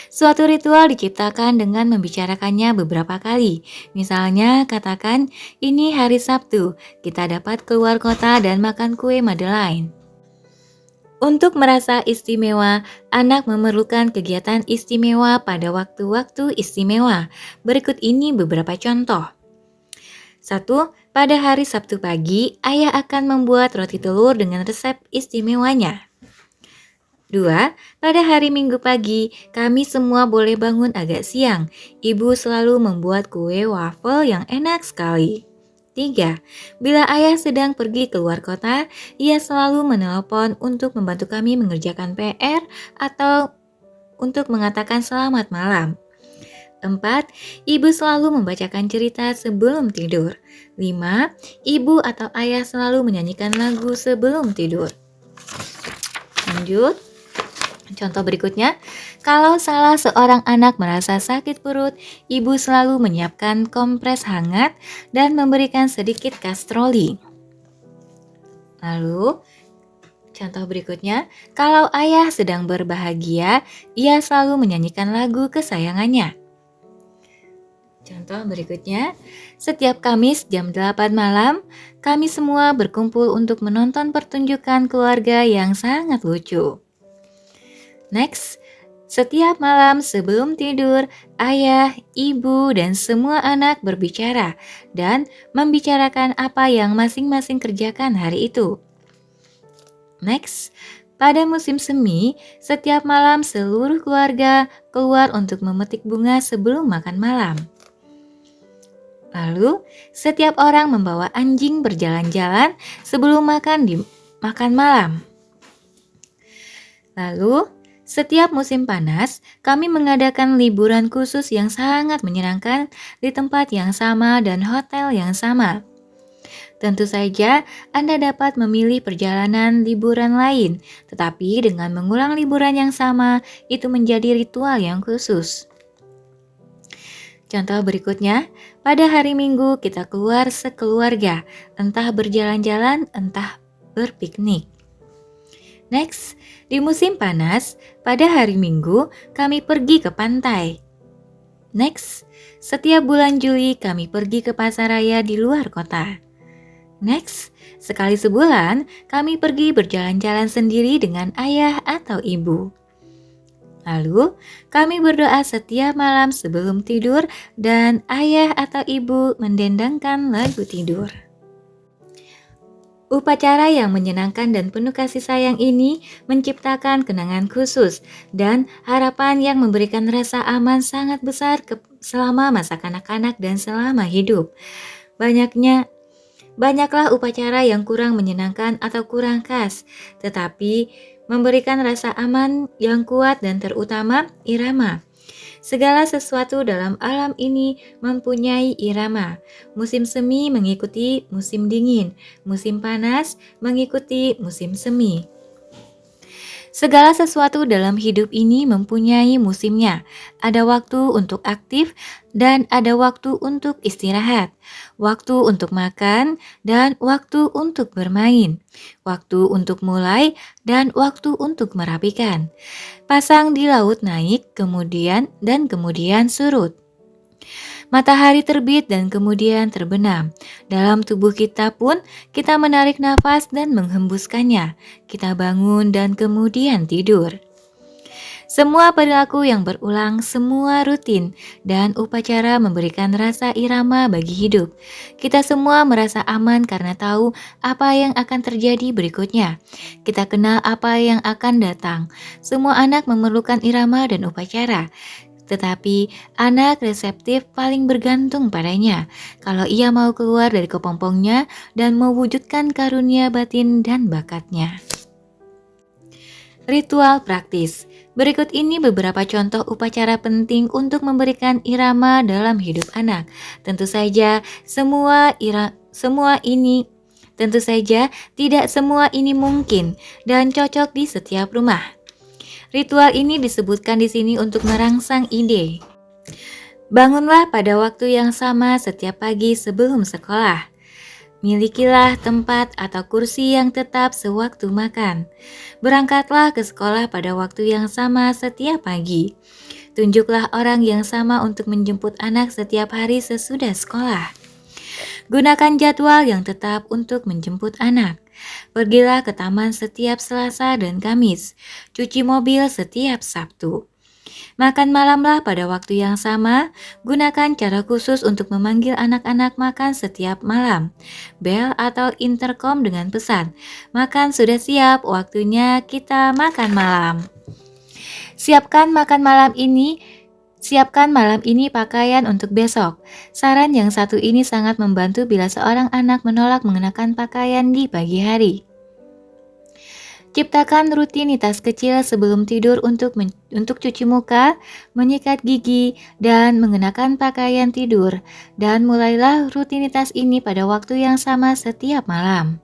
Suatu ritual diciptakan dengan membicarakannya beberapa kali. Misalnya, katakan, ini hari Sabtu, kita dapat keluar kota dan makan kue Madeleine. Untuk merasa istimewa, anak memerlukan kegiatan istimewa pada waktu-waktu istimewa. Berikut ini beberapa contoh. 1. Pada hari Sabtu pagi, ayah akan membuat roti telur dengan resep istimewanya. 2. Pada hari Minggu pagi, kami semua boleh bangun agak siang. Ibu selalu membuat kue waffle yang enak sekali. 3. Bila ayah sedang pergi keluar kota, ia selalu menelpon untuk membantu kami mengerjakan PR atau untuk mengatakan selamat malam. 4. Ibu selalu membacakan cerita sebelum tidur. 5. Ibu atau ayah selalu menyanyikan lagu sebelum tidur. Lanjut. Contoh berikutnya, kalau salah seorang anak merasa sakit perut, ibu selalu menyiapkan kompres hangat dan memberikan sedikit kastroli. Lalu, contoh berikutnya, kalau ayah sedang berbahagia, ia selalu menyanyikan lagu kesayangannya. Contoh berikutnya, setiap Kamis jam 8 malam, kami semua berkumpul untuk menonton pertunjukan keluarga yang sangat lucu. Next, setiap malam sebelum tidur, ayah, ibu, dan semua anak berbicara dan membicarakan apa yang masing-masing kerjakan hari itu. Next, pada musim semi, setiap malam seluruh keluarga keluar untuk memetik bunga sebelum makan malam. Lalu, setiap orang membawa anjing berjalan-jalan sebelum makan malam. Lalu, setiap musim panas, kami mengadakan liburan khusus yang sangat menyenangkan di tempat yang sama dan hotel yang sama. Tentu saja, Anda dapat memilih perjalanan liburan lain, tetapi dengan mengulang liburan yang sama, itu menjadi ritual yang khusus. Contoh berikutnya, pada hari Minggu kita keluar sekeluarga, entah berjalan-jalan, entah berpiknik. Next, di musim panas, pada hari Minggu kami pergi ke pantai. Next, setiap bulan Juli kami pergi ke pasar raya di luar kota. Next, sekali sebulan kami pergi berjalan-jalan sendiri dengan ayah atau ibu. Lalu, kami berdoa setiap malam sebelum tidur dan ayah atau ibu mendendangkan lagu tidur. Upacara yang menyenangkan dan penuh kasih sayang ini menciptakan kenangan khusus dan harapan yang memberikan rasa aman sangat besar selama masa kanak-kanak dan selama hidup. Banyaklah upacara yang kurang menyenangkan atau kurang khas, tetapi memberikan rasa aman yang kuat dan terutama irama. Segala sesuatu dalam alam ini mempunyai irama. Musim semi mengikuti musim dingin, musim panas mengikuti musim semi. Segala sesuatu dalam hidup ini mempunyai musimnya. Ada waktu untuk aktif dan ada waktu untuk istirahat, waktu untuk makan dan waktu untuk bermain, waktu untuk mulai dan waktu untuk merapikan. Pasang di laut naik, kemudian surut. Matahari terbit dan kemudian terbenam. Dalam tubuh kita pun kita menarik nafas dan menghembuskannya. Kita bangun dan kemudian tidur. Semua perilaku yang berulang, semua rutin, dan upacara memberikan rasa irama bagi hidup. Kita semua merasa aman karena tahu apa yang akan terjadi berikutnya. Kita kenal apa yang akan datang. Semua anak memerlukan irama dan upacara. Tetapi anak reseptif paling bergantung padanya kalau ia mau keluar dari kepompongnya dan mewujudkan karunia batin dan bakatnya. Ritual praktis. Berikut ini beberapa contoh upacara penting untuk memberikan irama dalam hidup anak. Tentu saja tidak semua ini mungkin dan cocok di setiap rumah. Ritual ini disebutkan di sini untuk merangsang ide. Bangunlah pada waktu yang sama setiap pagi sebelum sekolah. Milikilah tempat atau kursi yang tetap sewaktu makan. Berangkatlah ke sekolah pada waktu yang sama setiap pagi. Tunjuklah orang yang sama untuk menjemput anak setiap hari sesudah sekolah. Gunakan jadwal yang tetap untuk menjemput anak. Pergilah ke taman setiap Selasa dan Kamis. Cuci mobil setiap Sabtu. Makan malamlah pada waktu yang sama. Gunakan cara khusus untuk memanggil anak-anak makan setiap malam. Bel atau intercom dengan pesan, "Makan sudah siap, waktunya kita makan malam." Siapkan makan malam ini Siapkan malam ini pakaian untuk besok. Saran yang satu ini sangat membantu bila seorang anak menolak mengenakan pakaian di pagi hari. Ciptakan rutinitas kecil sebelum tidur untuk cuci muka, menyikat gigi, dan mengenakan pakaian tidur. Dan mulailah rutinitas ini pada waktu yang sama setiap malam.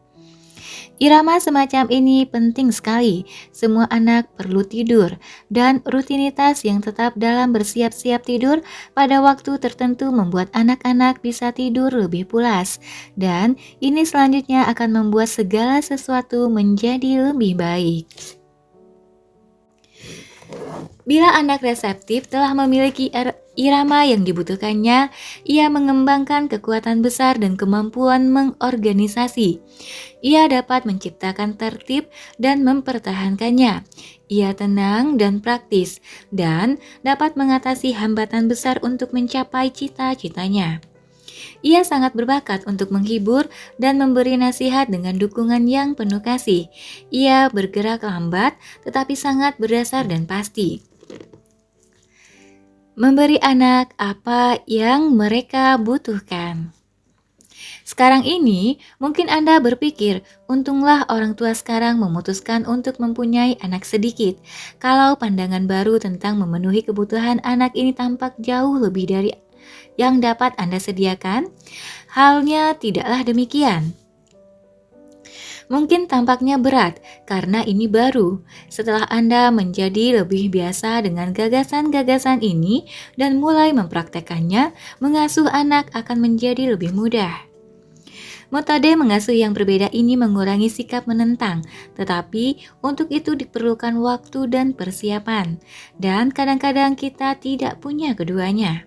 Irama semacam ini penting sekali. Semua anak perlu tidur dan rutinitas yang tetap dalam bersiap-siap tidur pada waktu tertentu membuat anak-anak bisa tidur lebih pulas. Dan ini selanjutnya akan membuat segala sesuatu menjadi lebih baik. Bila anak reseptif telah memiliki irama yang dibutuhkannya, ia mengembangkan kekuatan besar dan kemampuan mengorganisasi. Ia dapat menciptakan tertib dan mempertahankannya. Ia tenang dan praktis, dan dapat mengatasi hambatan besar untuk mencapai cita-citanya. Ia sangat berbakat untuk menghibur dan memberi nasihat dengan dukungan yang penuh kasih. Ia bergerak lambat, tetapi sangat berdasar dan pasti. Memberi anak apa yang mereka butuhkan. Sekarang ini, mungkin Anda berpikir, untunglah orang tua sekarang memutuskan untuk mempunyai anak sedikit. Kalau pandangan baru tentang memenuhi kebutuhan anak ini tampak jauh lebih dari yang dapat Anda sediakan, halnya tidaklah demikian. Mungkin tampaknya berat karena ini baru. Setelah Anda menjadi lebih biasa dengan gagasan-gagasan ini dan mulai mempraktekannya, mengasuh anak akan menjadi lebih mudah. Metode mengasuh yang berbeda ini mengurangi sikap menentang, tetapi untuk itu diperlukan waktu dan persiapan, dan kadang-kadang kita tidak punya keduanya.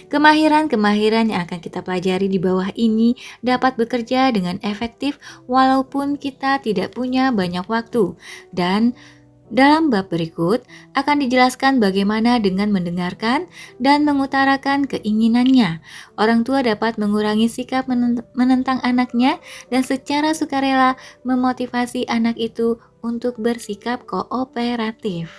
Kemahiran-kemahiran yang akan kita pelajari di bawah ini dapat bekerja dengan efektif walaupun kita tidak punya banyak waktu. Dan dalam bab berikut akan dijelaskan bagaimana dengan mendengarkan dan mengutarakan keinginannya. Orang tua dapat mengurangi sikap menentang anaknya dan secara sukarela memotivasi anak itu untuk bersikap kooperatif.